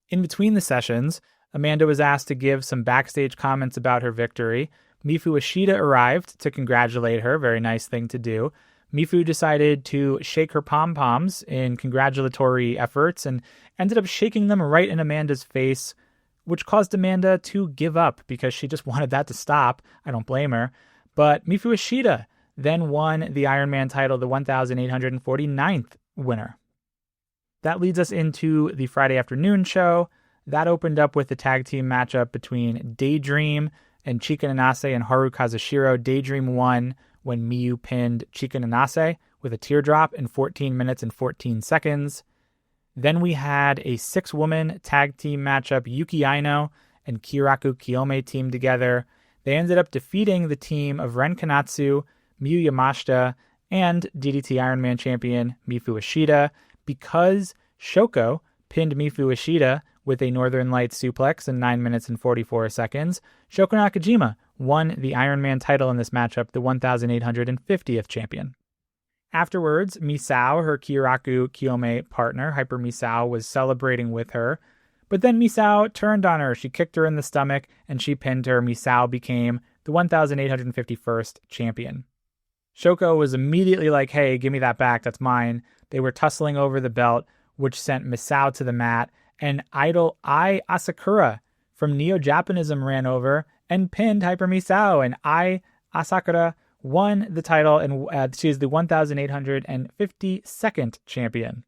In between the sessions, Amanda was asked to give some backstage comments about her victory. Mifu Ishida arrived to congratulate her. Very nice thing to do. Mifu decided to shake her pom-poms in congratulatory efforts and ended up shaking them right in Amanda's face, which caused Amanda to give up because she just wanted that to stop. I don't blame her. But Mifu Ishida then won the Ironman title, the 1,849th winner. That leads us into the Friday afternoon show. That opened up with the tag team matchup between Daydream and Chika Nanase and Haru Kazushiro. Daydream won when Miyu pinned Chika Nanase with a teardrop in 14 minutes and 14 seconds. Then we had a 6-woman tag team matchup. Yuki Aino and Kiraku Kiyome teamed together. They ended up defeating the team of Ren Kanatsu, Miyu Yamashita, and DDT Ironman champion Mifu Ishida because Shoko pinned Mifu Ishida with a Northern Lights suplex in 9 minutes and 44 seconds. Shoko Nakajima won the Ironman title in this matchup, the 1,850th champion. Afterwards, Misao, her Kiraku Kiyome partner, Hyper Misao, was celebrating with her. But then Misao turned on her. She kicked her in the stomach and she pinned her. Misao became the 1,851st champion. Shoko was immediately like, hey, give me that back. That's mine. They were tussling over the belt, which sent Misao to the mat. And idol Ai Asakura from Neo-Japanism ran over and pinned Hyper Misao. And Ai Asakura won the title, and she is the 1,852nd champion.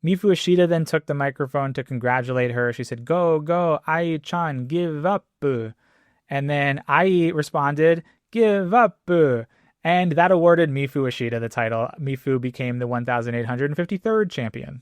Mifu Ishida then took the microphone to congratulate her. She said, go, go, Ai-chan, give up. And then Ai responded, give up. And that awarded Mifu Ishida the title. Mifu became the 1,853rd champion.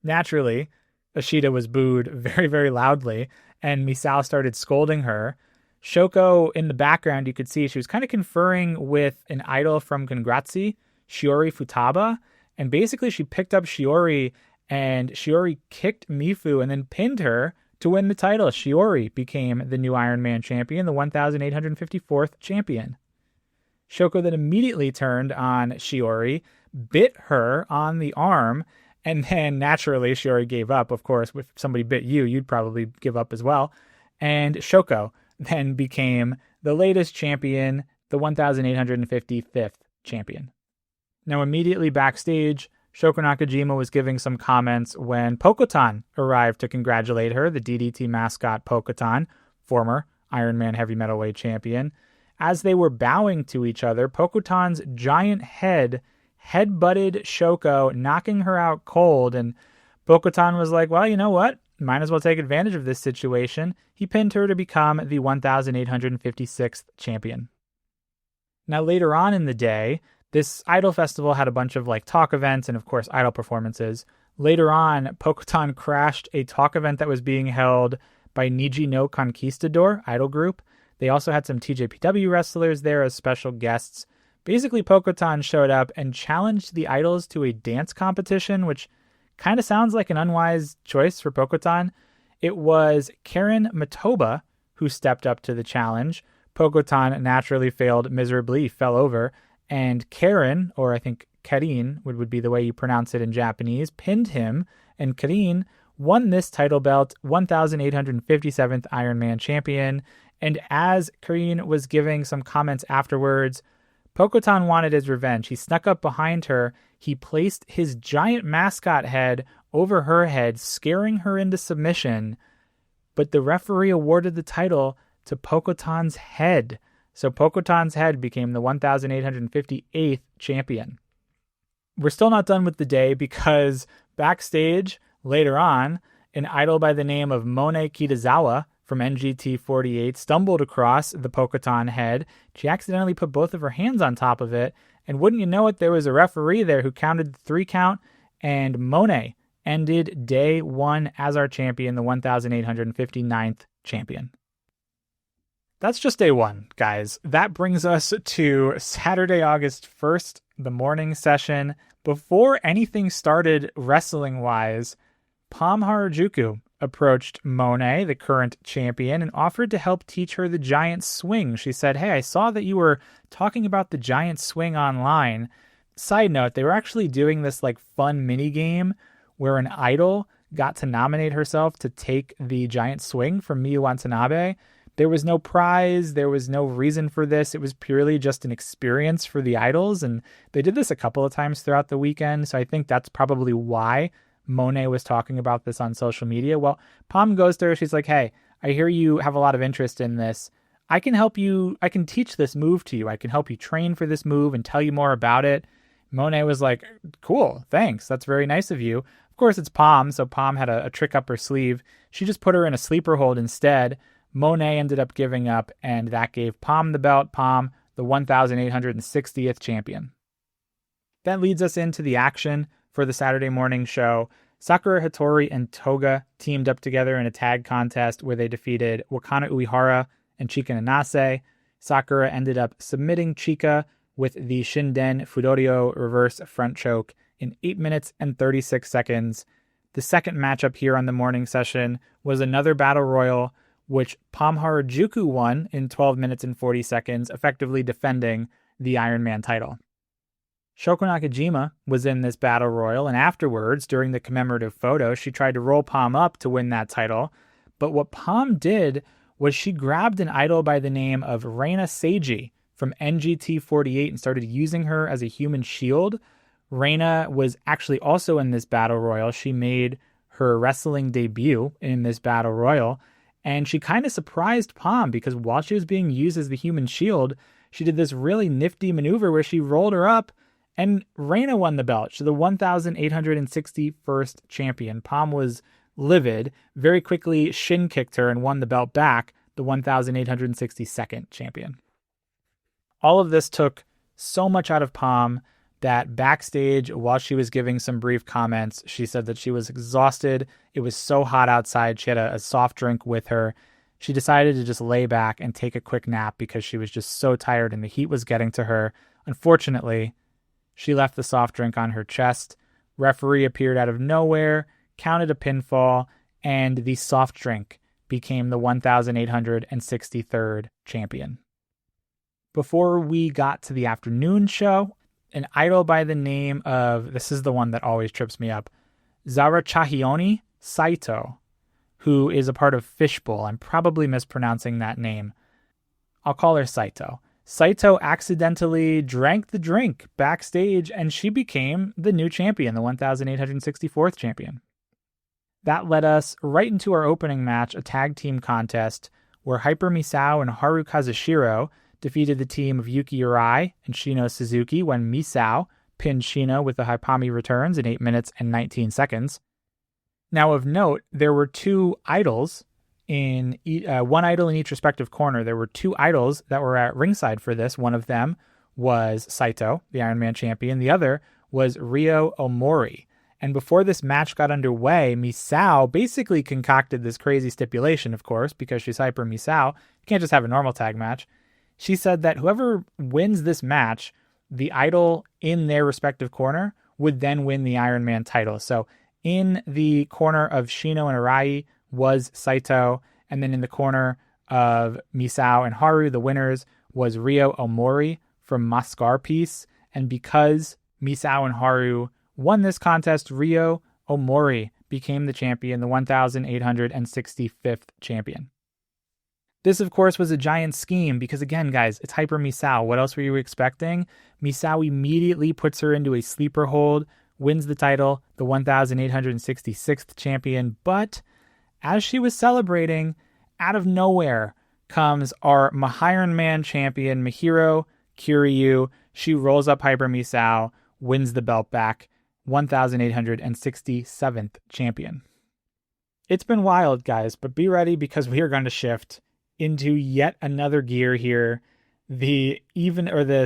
Naturally, Ishida was booed very, very loudly, and Misao started scolding her. Shoko, in the background, you could see she was kind of conferring with an idol from Gangratsi, Shiori Futaba, and basically she picked up Shiori, and Shiori kicked Mifu and then pinned her to win the title. Shiori became the new Ironman champion, the 1,854th champion. Shoko then immediately turned on Shiori, bit her on the arm, and then naturally Shiori gave up. Of course, if somebody bit you, you'd probably give up as well. And Shoko then became the latest champion, the 1,855th champion. Now, immediately backstage, Shoko Nakajima was giving some comments when Pokotan arrived to congratulate her, the DDT mascot Pokotan, former Ironman Heavymetalweight champion. As they were bowing to each other, Pokotan's giant head headbutted Shoko, knocking her out cold, and Pokotan was like, well, you know what? Might as well take advantage of this situation. He pinned her to become the 1,856th champion. Now, later on in the day, this Idol Festival had a bunch of talk events and, of course, Idol performances. Later on, Pokotan crashed a talk event that was being held by Niji no Conquistador Idol Group. They also had some TJPW wrestlers there as special guests. Basically, Pokotan showed up and challenged the idols to a dance competition, which kind of sounds like an unwise choice for Pokotan. It was Karen Matoba who stepped up to the challenge. Pokotan naturally failed miserably, he fell over, and Karen, or I think Karin would be the way you pronounce it in Japanese, pinned him, and Karin won this title belt, 1,857th Ironman champion. And as Karin was giving some comments afterwards, Pokotan wanted his revenge. He snuck up behind her. He placed his giant mascot head over her head, scaring her into submission. But the referee awarded the title to Pokotan's head. So Pokotan's head became the 1,858th champion. We're still not done with the day because backstage, later on, an idol by the name of Mone Kitazawa from NGT48 stumbled across the Pokotan head. She accidentally put both of her hands on top of it, and wouldn't you know it, there was a referee there who counted the 3 count, and Mone ended day 1 as our champion, the 1,859th champion. That's just day 1, guys. That brings us to Saturday, August 1st, the morning session. Before anything started wrestling-wise, Pam Harajuku approached Mone, the current champion, and offered to help teach her the giant swing. She said, hey, I saw that you were talking about the giant swing online. Side note, they were actually doing this fun mini game where an idol got to nominate herself to take the giant swing from Miyu Watanabe. There was no prize. There was no reason for this. It was purely just an experience for the idols. And they did this a couple of times throughout the weekend. So I think that's probably why Mone was talking about this on social media. Well, Pam goes to her. She's like, hey, I hear you have a lot of interest in this. I can help you. I can teach this move to you. I can help you train for this move and tell you more about it. Mone was like, cool, thanks. That's very nice of you. Of course, it's Pam. So Pam had a trick up her sleeve. She just put her in a sleeper hold instead. Mone ended up giving up, and that gave Pam the belt. Pam, the 1,860th champion. That leads us into the action for the Saturday morning show. Sakura Hattori and Toga teamed up together in a tag contest where they defeated Wakana Uehara and Chika Nanase. Sakura ended up submitting Chika with the Shinden Fudorio reverse front choke in 8 minutes and 36 seconds. The second matchup here on the morning session was another battle royal, which Pam Harajuku won in 12 minutes and 40 seconds, effectively defending the Ironman title. Shoko Nakajima was in this battle royal, and afterwards, during the commemorative photo, she tried to roll Pam up to win that title. But what Pam did was she grabbed an idol by the name of Reina Seiji from NGT48 and started using her as a human shield. Reina was actually also in this battle royal. She made her wrestling debut in this battle royal, and she kind of surprised Pam because while she was being used as the human shield, she did this really nifty maneuver where she rolled her up, and Reina won the belt. She's the 1,861st champion. Pam was livid, very quickly shin kicked her and won the belt back, the 1,862nd champion. All of this took so much out of Pam that backstage, while she was giving some brief comments, she said that she was exhausted. It was so hot outside. She had a soft drink with her. She decided to just lay back and take a quick nap because she was just so tired and the heat was getting to her. Unfortunately, she left the soft drink on her chest. Referee appeared out of nowhere, counted a pinfall, and the soft drink became the 1,863rd champion. Before we got to the afternoon show, an idol by the name of, this is the one that always trips me up, Zarachahioni Saito, who is a part of Fishbowl. I'm probably mispronouncing that name. I'll call her Saito. Saito accidentally drank the drink backstage, and she became the new champion, the 1,864th champion. That led us right into our opening match, a tag team contest, where Hyper Misao and Haru Kazushiro defeated the team of Yuki Arai and Shino Suzuki when Misao pinned Shino with the Haipami returns in 8 minutes and 19 seconds. Now of note, there were two idols in one idol in each respective corner. There were two idols that were at ringside for this. One of them was Saito, the Ironman champion. The other was Ryo Omori. And before this match got underway, Misao basically concocted this crazy stipulation, of course, because she's Hyper Misao. You can't just have a normal tag match. She said that whoever wins this match, the idol in their respective corner would then win the Ironman title. So in the corner of Shino and Arai was Saito, and then in the corner of Misao and Haru, the winners, was Ryo Omori from Mascarpiece. And because Misao and Haru won this contest, Ryo Omori became the champion, the 1,865th champion. This, of course, was a giant scheme because, again, guys, it's Hyper Misao. What else were you expecting? Misao immediately puts her into a sleeper hold, wins the title, the 1,866th champion. But as she was celebrating, out of nowhere comes our Ironman champion, Mihiro Kiryu. She rolls up Hyper Misao, wins the belt back, 1,867th champion. It's been wild, guys, but be ready because we are going to shift into yet another gear here. The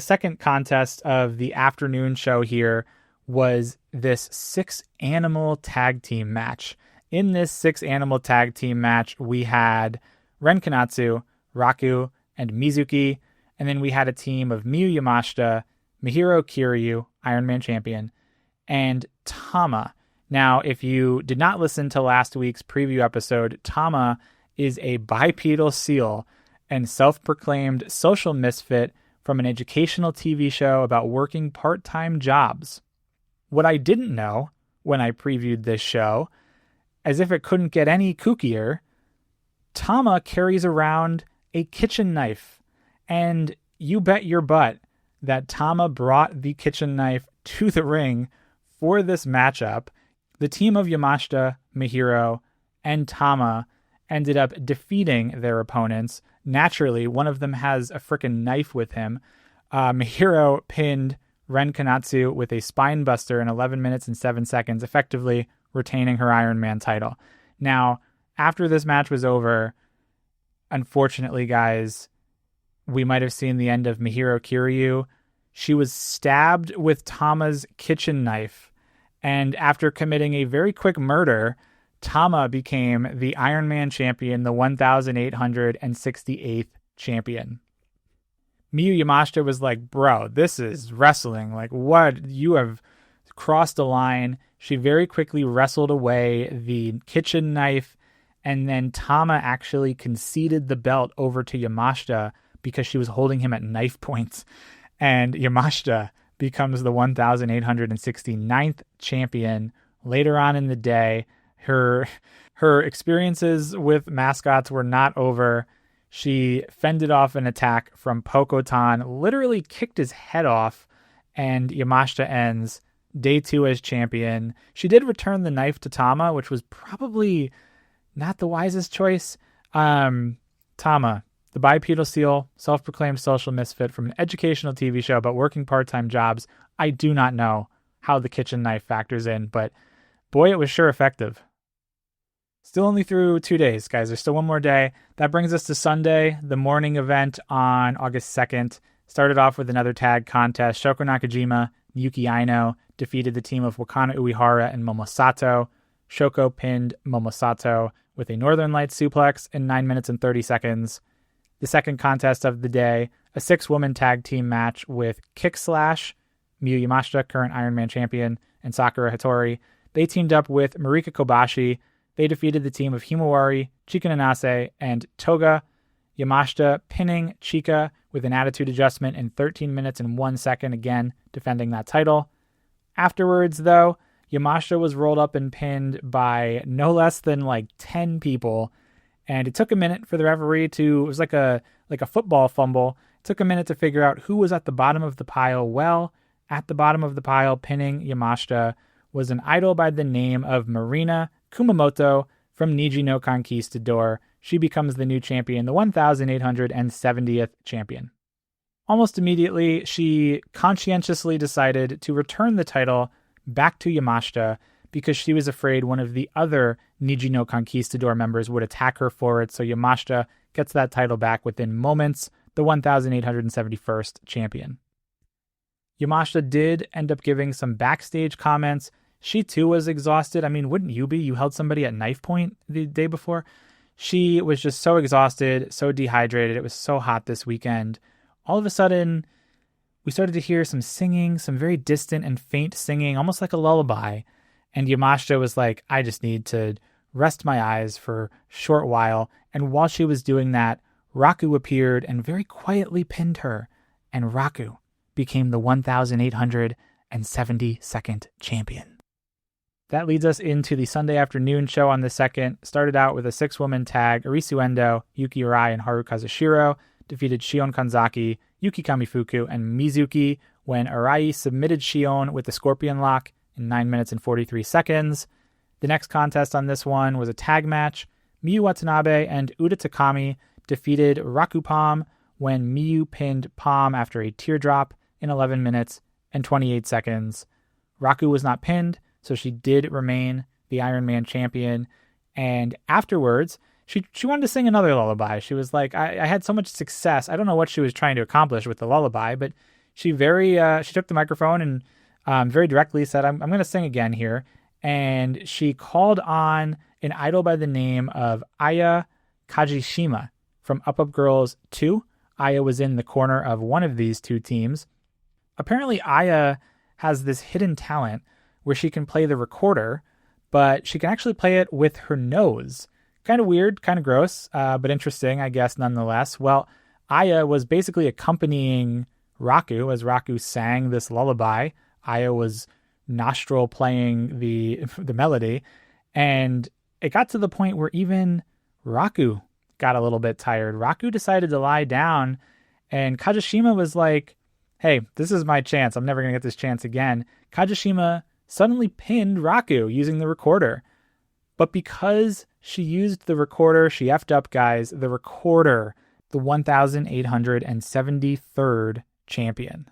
second contest of the afternoon show here was this 6-animal tag team match. In this 6-animal tag team match, we had Ren Kanatsu, Raku, and Mizuki, and then we had a team of Miyu Yamashita, Mihiro Kiryu, Ironman champion, and Tama. Now, if you did not listen to last week's preview episode, Tama is a bipedal seal and self-proclaimed social misfit from an educational TV show about working part-time jobs. What I didn't know when I previewed this show, as if it couldn't get any kookier, Tama carries around a kitchen knife. And you bet your butt that Tama brought the kitchen knife to the ring for this matchup. The team of Yamashita, Mihiro, and Tama ended up defeating their opponents. Naturally, one of them has a frickin' knife with him. Mihiro pinned Ren Kanatsu with a spine buster in 11 minutes and 7 seconds, effectively retaining her Ironman title. Now, after this match was over, unfortunately, guys, we might have seen the end of Mihiro Kiryu. She was stabbed with Tama's kitchen knife, And after committing a very quick murder, Tama became the Ironman champion, the 1,868th champion. Miyu Yamashita was like, bro, this is wrestling. Like, what? You have crossed the line. She very quickly wrestled away the kitchen knife, and then Tama actually conceded the belt over to Yamashita because she was holding him at knife points. And Yamashita becomes the 1,869th champion. Later on in the day, her experiences with mascots were not over. She fended off an attack from Pokotan, literally kicked his head off, and Yamashita ends day 2 as champion. She did return the knife to Tama, which was probably not the wisest choice. Tama, the bipedal seal, self-proclaimed social misfit from an educational TV show about working part-time jobs. I do not know how the kitchen knife factors in, but boy, it was sure effective. Still only through 2 days, guys. There's still one more day. That brings us to Sunday, the morning event on August 2nd. Started off with another tag contest. Shoko Nakajima, Yuki Aino defeated the team of Wakana Uehara and Momosato. Shoko pinned Momosato with a Northern Lights suplex in 9 minutes and 30 seconds. The second contest of the day, a 6-woman tag team match with Kick Slash, Miyu Yamashita, current Ironman champion, and Sakura Hattori. They teamed up with Marika Kobashi. They defeated the team of Himawari, Chika Nanase, and Toga. Yamashita pinning Chika with an attitude adjustment in 13 minutes and 1 second, again defending that title. Afterwards, though, Yamashita was rolled up and pinned by no less than 10 people, and it took a minute for the referee to, it was like a football fumble. It took a minute to figure out who was at the bottom of the pile. Well, at the bottom of the pile, pinning Yamashita was an idol by the name of Marina Kumamoto from Niji no Conquistador. She becomes the new champion, the 1,870th champion. Almost immediately, she conscientiously decided to return the title back to Yamashita because she was afraid one of the other Niji no Conquistador members would attack her for it, so Yamashita gets that title back within moments, the 1,871st champion. Yamashita did end up giving some backstage comments. She too was exhausted. I mean, wouldn't you be? You held somebody at knife point the day before. She was just so exhausted, so dehydrated. It was so hot this weekend. All of a sudden, we started to hear some singing, some very distant and faint singing, almost like a lullaby. And Yamashita was like, I just need to rest my eyes for a short while. And while she was doing that, Raku appeared and very quietly pinned her. And Raku became the 1,872nd champion. That leads us into the Sunday afternoon show on the 2nd. Started out with a 6-woman tag. Arisu Endo, Yuki Arai, and Haru Kazushiro defeated Shion Kanzaki, Yuki Kamifuku, and Mizuki when Arai submitted Shion with the Scorpion Lock in 9 minutes and 43 seconds. The next contest on this one was a tag match. Miyu Watanabe and Uda Takami defeated Raku Palm when Miyu pinned Palm after a teardrop in 11 minutes and 28 seconds. Raku was not pinned, so she did remain the Ironman champion. And afterwards, she wanted to sing another lullaby. She was like, I had so much success. I don't know what she was trying to accomplish with the lullaby, but she took the microphone and very directly said, I'm going to sing again here. And she called on an idol by the name of Aya Kajishima from Up Up Girls 2. Aya was in the corner of one of these two teams. Apparently, Aya has this hidden talent where she can play the recorder, but she can actually play it with her nose. Kind of weird, kind of gross, but interesting, I guess, nonetheless. Well, Aya was basically accompanying Raku as Raku sang this lullaby. Aya was nostril playing the melody, and it got to the point where even Raku got a little bit tired. Raku decided to lie down, and Kajishima was like, hey, this is my chance. I'm never going to get this chance again. Kajishima suddenly pinned Raku using the recorder. But because she used the recorder, she effed up, guys. The recorder, the 1,873rd champion.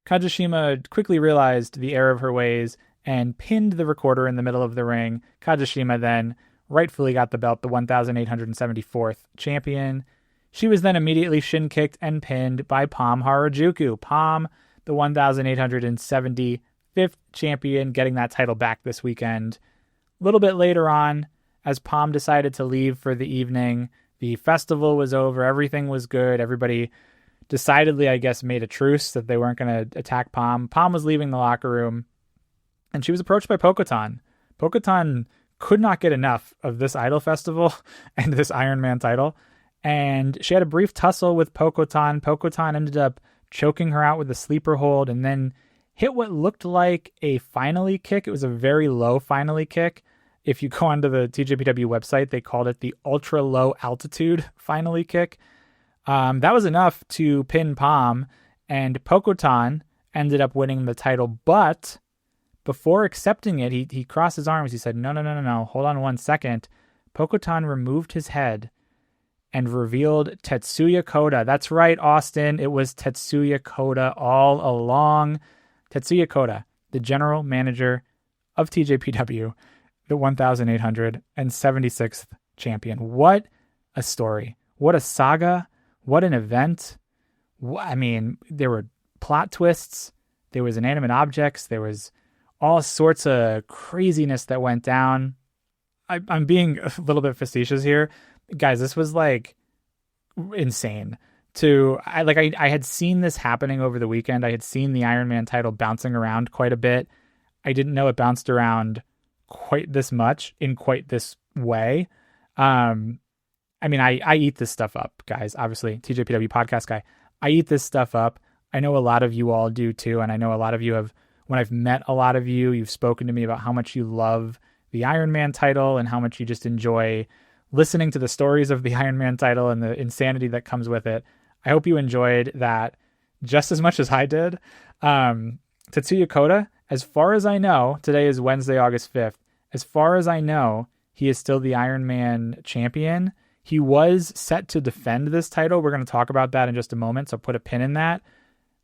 Kajishima quickly realized the error of her ways and pinned the recorder in the middle of the ring. Kajishima then rightfully got the belt, the 1,874th champion. She was then immediately shin-kicked and pinned by Palm Harajuku. Palm, the 1,873rd 5th champion, getting that title back this weekend. A little bit later on, as Palm decided to leave for the evening, the festival was over, everything was good, everybody decidedly, I guess, made a truce that they weren't going to attack Palm. Palm was leaving the locker room, and she was approached by Pokotan. Pokotan could not get enough of this Idol Festival and this Ironman title, and she had a brief tussle with Pokotan. Pokotan ended up choking her out with a sleeper hold and then hit what looked like a finally kick. It was a very low finally kick. If you go onto the TJPW website, they called it the ultra low altitude finally kick. That was enough to pin Palm, and Pokotan ended up winning the title. But before accepting it, he crossed his arms. He said, no, hold on 1 second. Pokotan removed his head and revealed Tetsuya Koda. That's right, Austin. It was Tetsuya Koda all along. Tetsuya Koda, the general manager of TJPW, the 1,876th champion. What a story. What a saga. What an event. I mean, there were plot twists. There was inanimate objects. There was all sorts of craziness that went down. I'm being a little bit facetious here. Guys, this was like insane. I had seen this happening over the weekend. I had seen the Ironman title bouncing around quite a bit. I didn't know it bounced around quite this much in quite this way. I mean, I eat this stuff up, guys. Obviously, TJPW podcast guy. I eat this stuff up. I know a lot of you all do too. And I know a lot of you have, when I've met a lot of you, you've spoken to me about how much you love the Ironman title and how much you just enjoy listening to the stories of the Ironman title and the insanity that comes with it. I hope you enjoyed that just as much as I did. Tetsuya Koda, as far as I know, today is Wednesday, August 5th. As far as I know, he is still the Ironman champion. He was set to defend this title. We're going to talk about that in just a moment, so put a pin in that.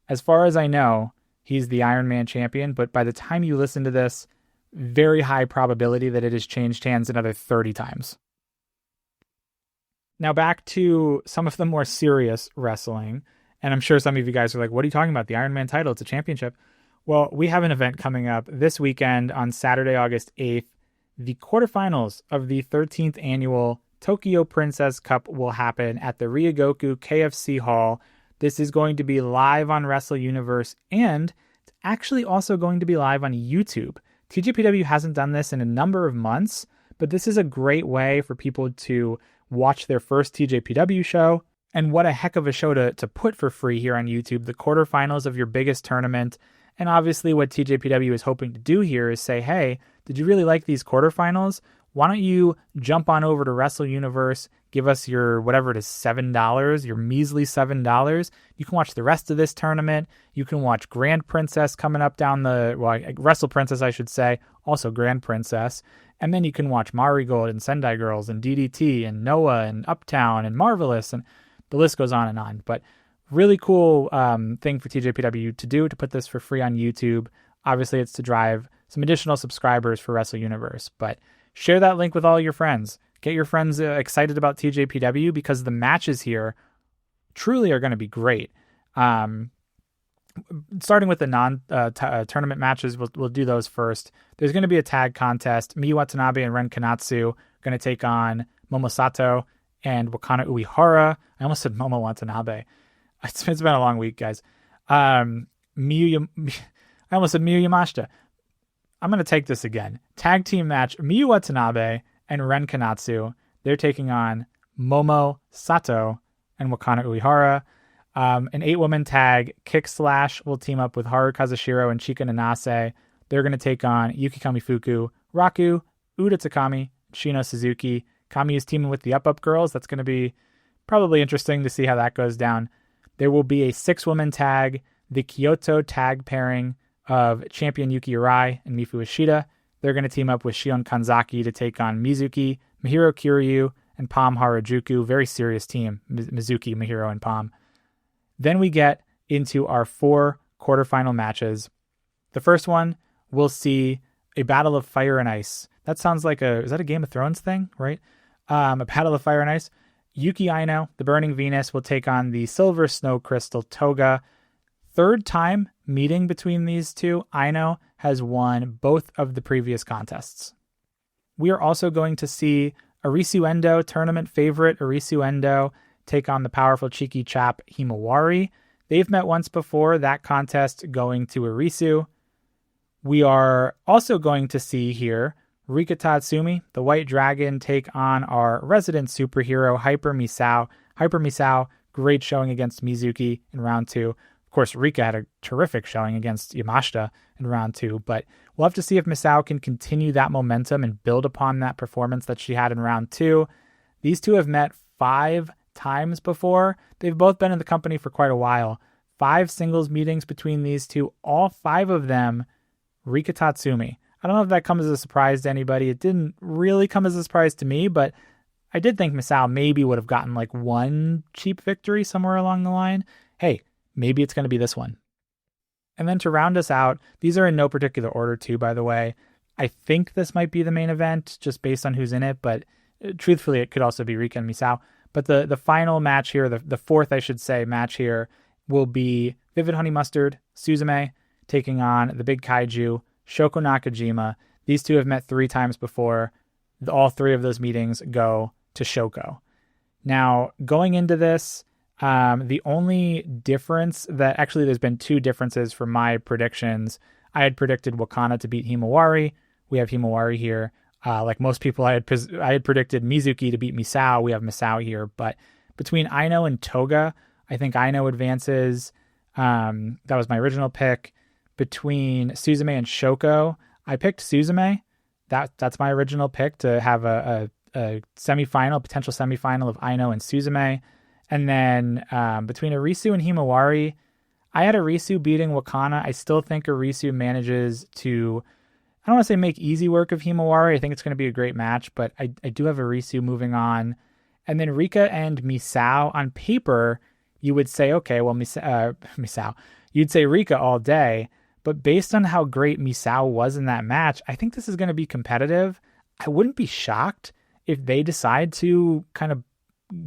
As far as I know, he's the Ironman champion, but by the time you listen to this, very high probability that it has changed hands another 30 times. Now back to some of the more serious wrestling, and I'm sure some of you guys are like, what are you talking about? The Ironman title, it's a championship. Well, we have an event coming up this weekend on Saturday, August 8th. The quarterfinals of the 13th annual Tokyo Princess Cup will happen at the Ryogoku KFC Hall. This is going to be live on Wrestle Universe, and it's actually also going to be live on YouTube. TJPW hasn't done this in a number of months, but this is a great way for people to watch their first TJPW show. And what a heck of a show to put for free here on YouTube, the quarterfinals of your biggest tournament. And obviously what TJPW is hoping to do here is say, hey, did you really like these quarterfinals? Why don't you jump on over to Wrestle Universe, give us your, whatever it is, $7, your measly $7. You can watch the rest of this tournament. You can watch Grand Princess coming up down Wrestle Princess, I should say, also Grand Princess. And then you can watch Marigold and Sendai Girls and DDT and Noah and Uptown and Marvelous, and the list goes on and on. But really cool thing for TJPW to do, to put this for free on YouTube. Obviously, it's to drive some additional subscribers for Wrestle Universe, but share that link with all your friends. Get your friends excited about TJPW, because the matches here truly are going to be great. Starting with the non-tournament matches, we'll do those first. There's going to be a tag contest. Miyu Watanabe and Ren Kanatsu going to take on Momo Sato and Wakana Uehara. I almost said Momo Watanabe. It's been a long week, guys. I almost said Miyu Yamashita. I'm going to take this again. Tag team match, Miyu Watanabe and Ren Kanatsu. They're taking on Momo Sato and Wakana Uehara. An 8-woman tag, Kick Slash, will team up with Haru Kazushiro and Chika Nanase. They're going to take on Yuki Kamifuku, Raku, Uda Takami, Shino Suzuki. Kami is teaming with the Up Up Girls. That's going to be probably interesting to see how that goes down. There will be a 6-woman tag, the Kyoto tag pairing of champion Yuki Arai and Mifu Ishida. They're going to team up with Shion Kanzaki to take on Mizuki, Mihiro Kiryu, and Palm Harajuku. Very serious team, Mizuki, Mihiro, and Palm. Then we get into our 4 quarterfinal matches. The first one, we'll see a battle of fire and ice. That sounds like is that a Game of Thrones thing, right? A battle of fire and ice. Yuki Aino, the Burning Venus, will take on the Silver Snow Crystal Toga. Third time meeting between these two, Aino has won both of the previous contests. We are also going to see Arisu Endo, tournament favorite Arisu Endo, take on the powerful cheeky chap Himawari. They've met once before, that contest going to Arisu. We are also going to see here Rika Tatsumi, the White Dragon, take on our resident superhero Hyper Misao. Hyper Misao, great showing against Mizuki in round 2. Of course, Rika had a terrific showing against Yamashita in round 2, but we'll have to see if Misao can continue that momentum and build upon that performance that she had in round 2. These two have met 5 times before. They've both been in the company for quite a while. 5 singles meetings between these two, all 5 of them Rika Tatsumi. I don't know if that comes as a surprise to anybody. It didn't really come as a surprise to me, but I did think Misao maybe would have gotten like one cheap victory somewhere along the line. Hey, maybe it's going to be this one. And then to round us out, these are in no particular order too, by the way. I think this might be the main event just based on who's in it, but truthfully, it could also be Rika and Misao. But the final match here, the fourth, I should say, match here will be Vivid Honey Mustard, Suzume, taking on the big kaiju, Shoko Nakajima. These two have met 3 times before. All 3 of those meetings go to Shoko. Now, going into this, the only difference that actually there's been 2 differences for my predictions. I had predicted Wakana to beat Himawari. We have Himawari here. Like most people, I had predicted Mizuki to beat Misao. We have Misao here. But between Aino and Toga, I think Aino advances. That was my original pick. Between Suzume and Shoko, I picked Suzume. That's my original pick to have a semifinal, potential semifinal of Aino and Suzume. And then between Arisu and Himawari, I had Arisu beating Wakana. I still think Arisu manages to, I don't want to say make easy work of Himawari. I think it's going to be a great match, but I do have Arisu moving on. And then Rika and Misao, on paper, you would say, okay, well, Misao, you'd say Rika all day. But based on how great Misao was in that match, I think this is going to be competitive. I wouldn't be shocked if they decide to kind of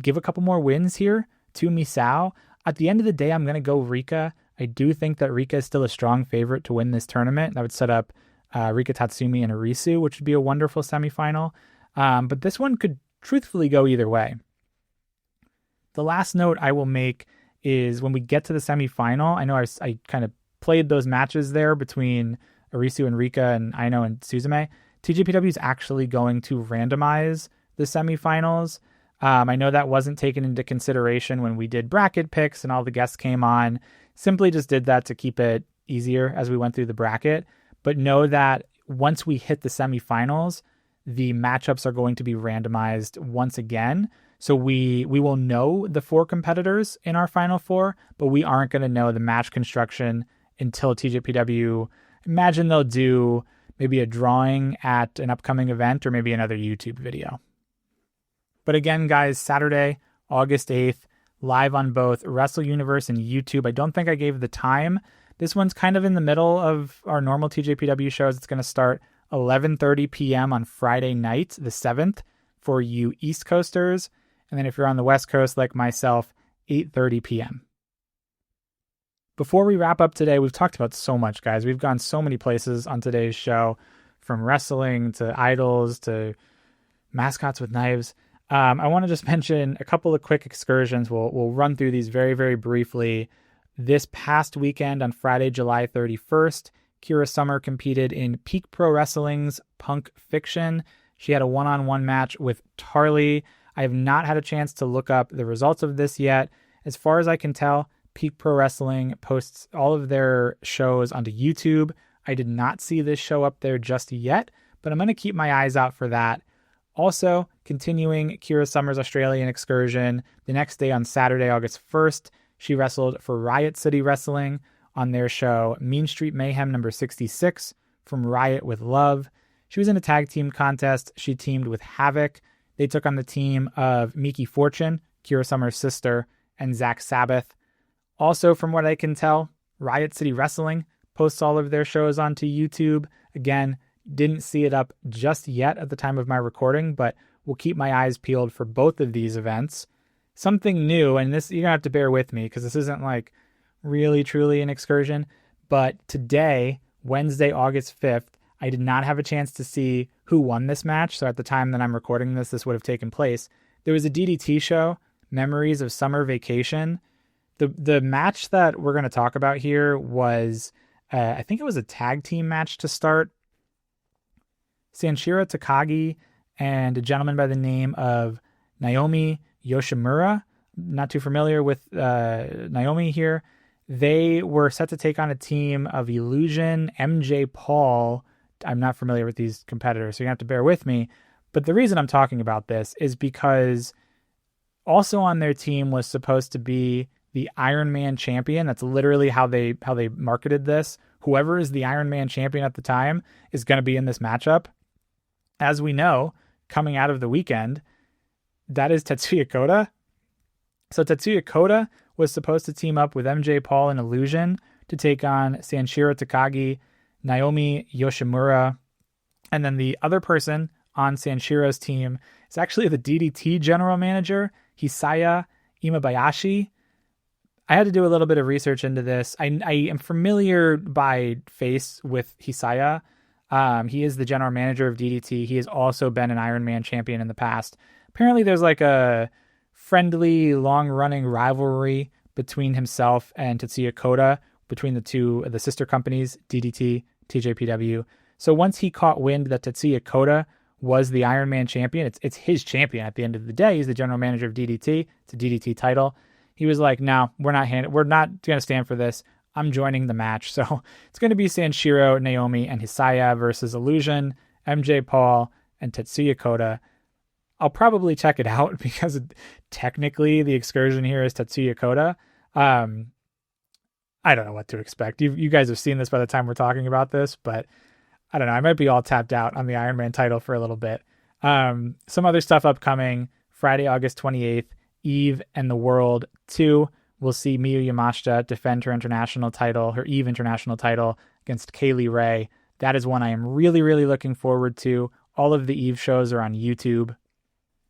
give a couple more wins here to Misao. At the end of the day, I'm going to go Rika. I do think that Rika is still a strong favorite to win this tournament. That would set up Rika Tatsumi and Arisu, which would be a wonderful semifinal. But this one could truthfully go either way. The last note I will make is when we get to the semifinal, I know I kind of played those matches there between Arisu and Rika and Aino and Suzume. TJPW is actually going to randomize the semifinals. I know that wasn't taken into consideration when we did bracket picks and all the guests came on. Simply just did that to keep it easier as we went through the bracket. But know that once we hit the semifinals, the matchups are going to be randomized once again. So we will know the 4 competitors in our final 4, but we aren't going to know the match construction until TJPW. Imagine they'll do maybe a drawing at an upcoming event or maybe another YouTube video. But again, guys, Saturday, August 8th, live on both Wrestle Universe and YouTube. I don't think I gave the time. This one's kind of in the middle of our normal TJPW shows. It's going to start 11:30 p.m. on Friday night, the 7th, for you East Coasters. And then if you're on the West Coast like myself, 8:30 p.m. Before we wrap up today, we've talked about so much, guys. We've gone so many places on today's show, from wrestling to idols to mascots with knives. I want to just mention a couple of quick excursions. We'll run through these very, very briefly. This past weekend on Friday, July 31st, Kira Summer competed in Peak Pro Wrestling's Punk Fiction. She had a one-on-one match with Tarly. I have not had a chance to look up the results of this yet. As far as I can tell, Peak Pro Wrestling posts all of their shows onto YouTube. I did not see this show up there just yet, but I'm going to keep my eyes out for that. Also, continuing Kira Summer's Australian excursion, the next day on Saturday, August 1st, she wrestled for Riot City Wrestling on their show Mean Street Mayhem number 66 from Riot with Love. She was in a tag team contest. She teamed with Havoc. They took on the team of Miki Fortune, Kira Summer's sister, and Zach Sabbath. Also, from what I can tell, Riot City Wrestling posts all of their shows onto YouTube. Again, didn't see it up just yet at the time of my recording, but will keep my eyes peeled for both of these events. Something new, and this you're going to have to bear with me because this isn't like really truly an excursion, But today, Wednesday, August 5th, I did not have a chance to see who won this match. So at the time that I'm recording this, this would have taken place. There was a DDT show, Memories of Summer Vacation. The match that we're going to talk about here was, I think it was a tag team match to start. Sanshiro Takagi and a gentleman by the name of Naomi Yoshimura. Not too familiar with Naomi here. They were set to take on a team of Illusion, MJ Paul. I'm not familiar with these competitors, so you have to bear with me. But the reason I'm talking about this is because also on their team was supposed to be the Ironman champion. That's literally how they marketed this. Whoever is the Ironman champion at the time is going to be in this matchup. As we know, coming out of the weekend, that is Tetsuya Kota. So Tetsuya Kota was supposed to team up with MJ Paul and Illusion to take on Sanshiro Takagi, Naomi Yoshimura, and then the other person on Sanshiro's team is actually the DDT general manager, Hisaya Imabayashi. I had to do a little bit of research into this. I am familiar by face with Hisaya. He is the general manager of DDT. He has also been an Ironman champion in the past. Apparently there's like a friendly, long-running rivalry between himself and Tetsuya Kota, between the sister companies, DDT, TJPW. So once he caught wind that Tetsuya Kota was the Ironman champion, it's his champion at the end of the day. He's the general manager of DDT. It's a DDT title. He was like, no, we're not going to stand for this. I'm joining the match. So it's going to be Sanshiro, Naomi, and Hisaya versus Illusion, MJ Paul, and Tetsuya Kota. I'll probably check it out because technically the excursion here is Tetsuya Kota. I don't know what to expect. You guys have seen this by the time we're talking about this, but I don't know. I might be all tapped out on the Ironman title for a little bit. Some other stuff upcoming. Friday, August 28th, Eve and the World 2. We'll see Miyu Yamashita defend her Eve international title against Kaylee Ray. That is one I am really, really looking forward to. All of the Eve shows are on YouTube.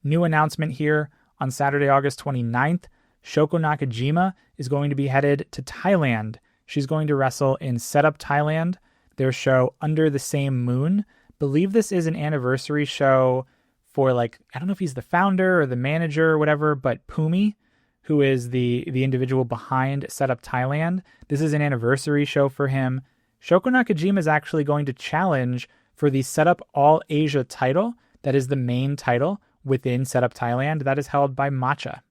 New announcement here on Saturday, August 29th. Shoko Nakajima is going to be headed to Thailand. She's going to wrestle in Setup Thailand, their show Under the Same Moon. Believe this is an anniversary show for I don't know if he's the founder or the manager or whatever, but Pumi, who is the individual behind Setup Thailand. This is an anniversary show for him. Shoko Nakajima is actually going to challenge for the Setup All Asia title. That is the main title within Setup Thailand. That is held by Matcha.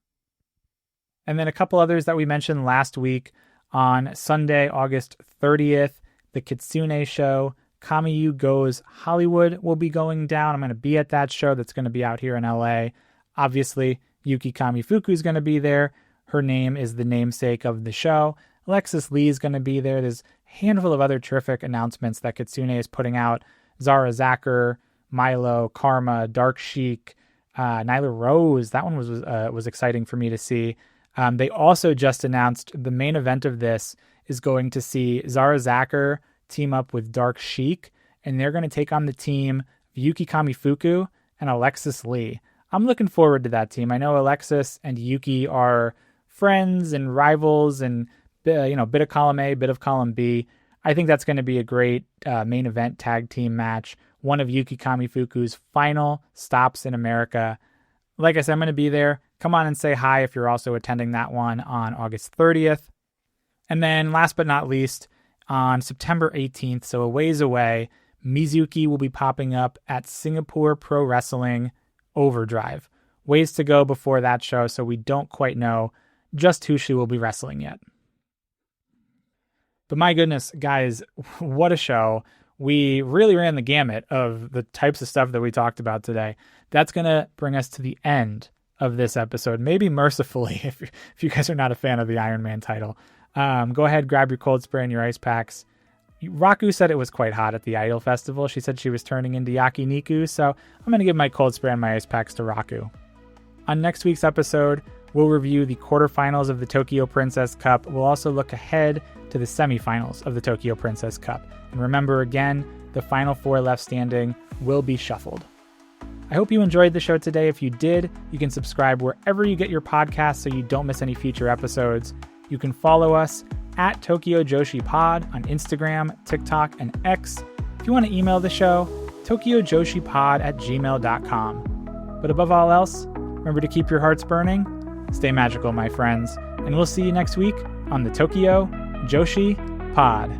And then a couple others that we mentioned last week. On Sunday, August 30th, the Kitsune show, Kamiyu Goes Hollywood, will be going down. I'm going to be at that show that's going to be out here in LA. Obviously, Yuki Kamifuku is going to be there. Her name is the namesake of the show. Alexis Lee is going to be there. There's a handful of other terrific announcements that Kitsune is putting out. Zara Zacher, Milo, Karma, Dark Sheik, Nyla Rose. That one was exciting for me to see. They also just announced the main event of this is going to see Zara Zacher team up with Dark Sheik, and they're going to take on the team of Yuki Kamifuku and Alexis Lee. I'm looking forward to that team. I know Alexis and Yuki are friends and rivals and, bit of column A, bit of column B. I think that's going to be a great main event tag team match. One of Yuki Kamifuku's final stops in America. Like I said, I'm going to be there. Come on and say hi if you're also attending that one on August 30th. And then last but not least, on September 18th, so a ways away, Mizuki will be popping up at Singapore Pro Wrestling Overdrive. Ways to go before that show, so we don't quite know just who she will be wrestling yet. But my goodness, guys, what a show. We really ran the gamut of the types of stuff that we talked about today. That's going to bring us to the end of this episode, maybe mercifully, if you guys are not a fan of the Ironman title. Go ahead, grab your cold spray and your ice packs. Raku said it was quite hot at the Idol Festival. She said she was turning into Yakiniku, so I'm going to give my cold spray and my ice packs to Raku. On next week's episode, we'll review the quarterfinals of the Tokyo Princess Cup. We'll also look ahead to the semifinals of the Tokyo Princess Cup. And remember again, the final four left standing will be shuffled. I hope you enjoyed the show today. If you did, you can subscribe wherever you get your podcasts so you don't miss any future episodes. You can follow us at Tokyo Joshi Pod on Instagram, TikTok, and X. If you want to email the show, tokyojoshipod@gmail.com. But above all else, remember to keep your hearts burning, stay magical, my friends, and we'll see you next week on the Tokyo Joshi Pod.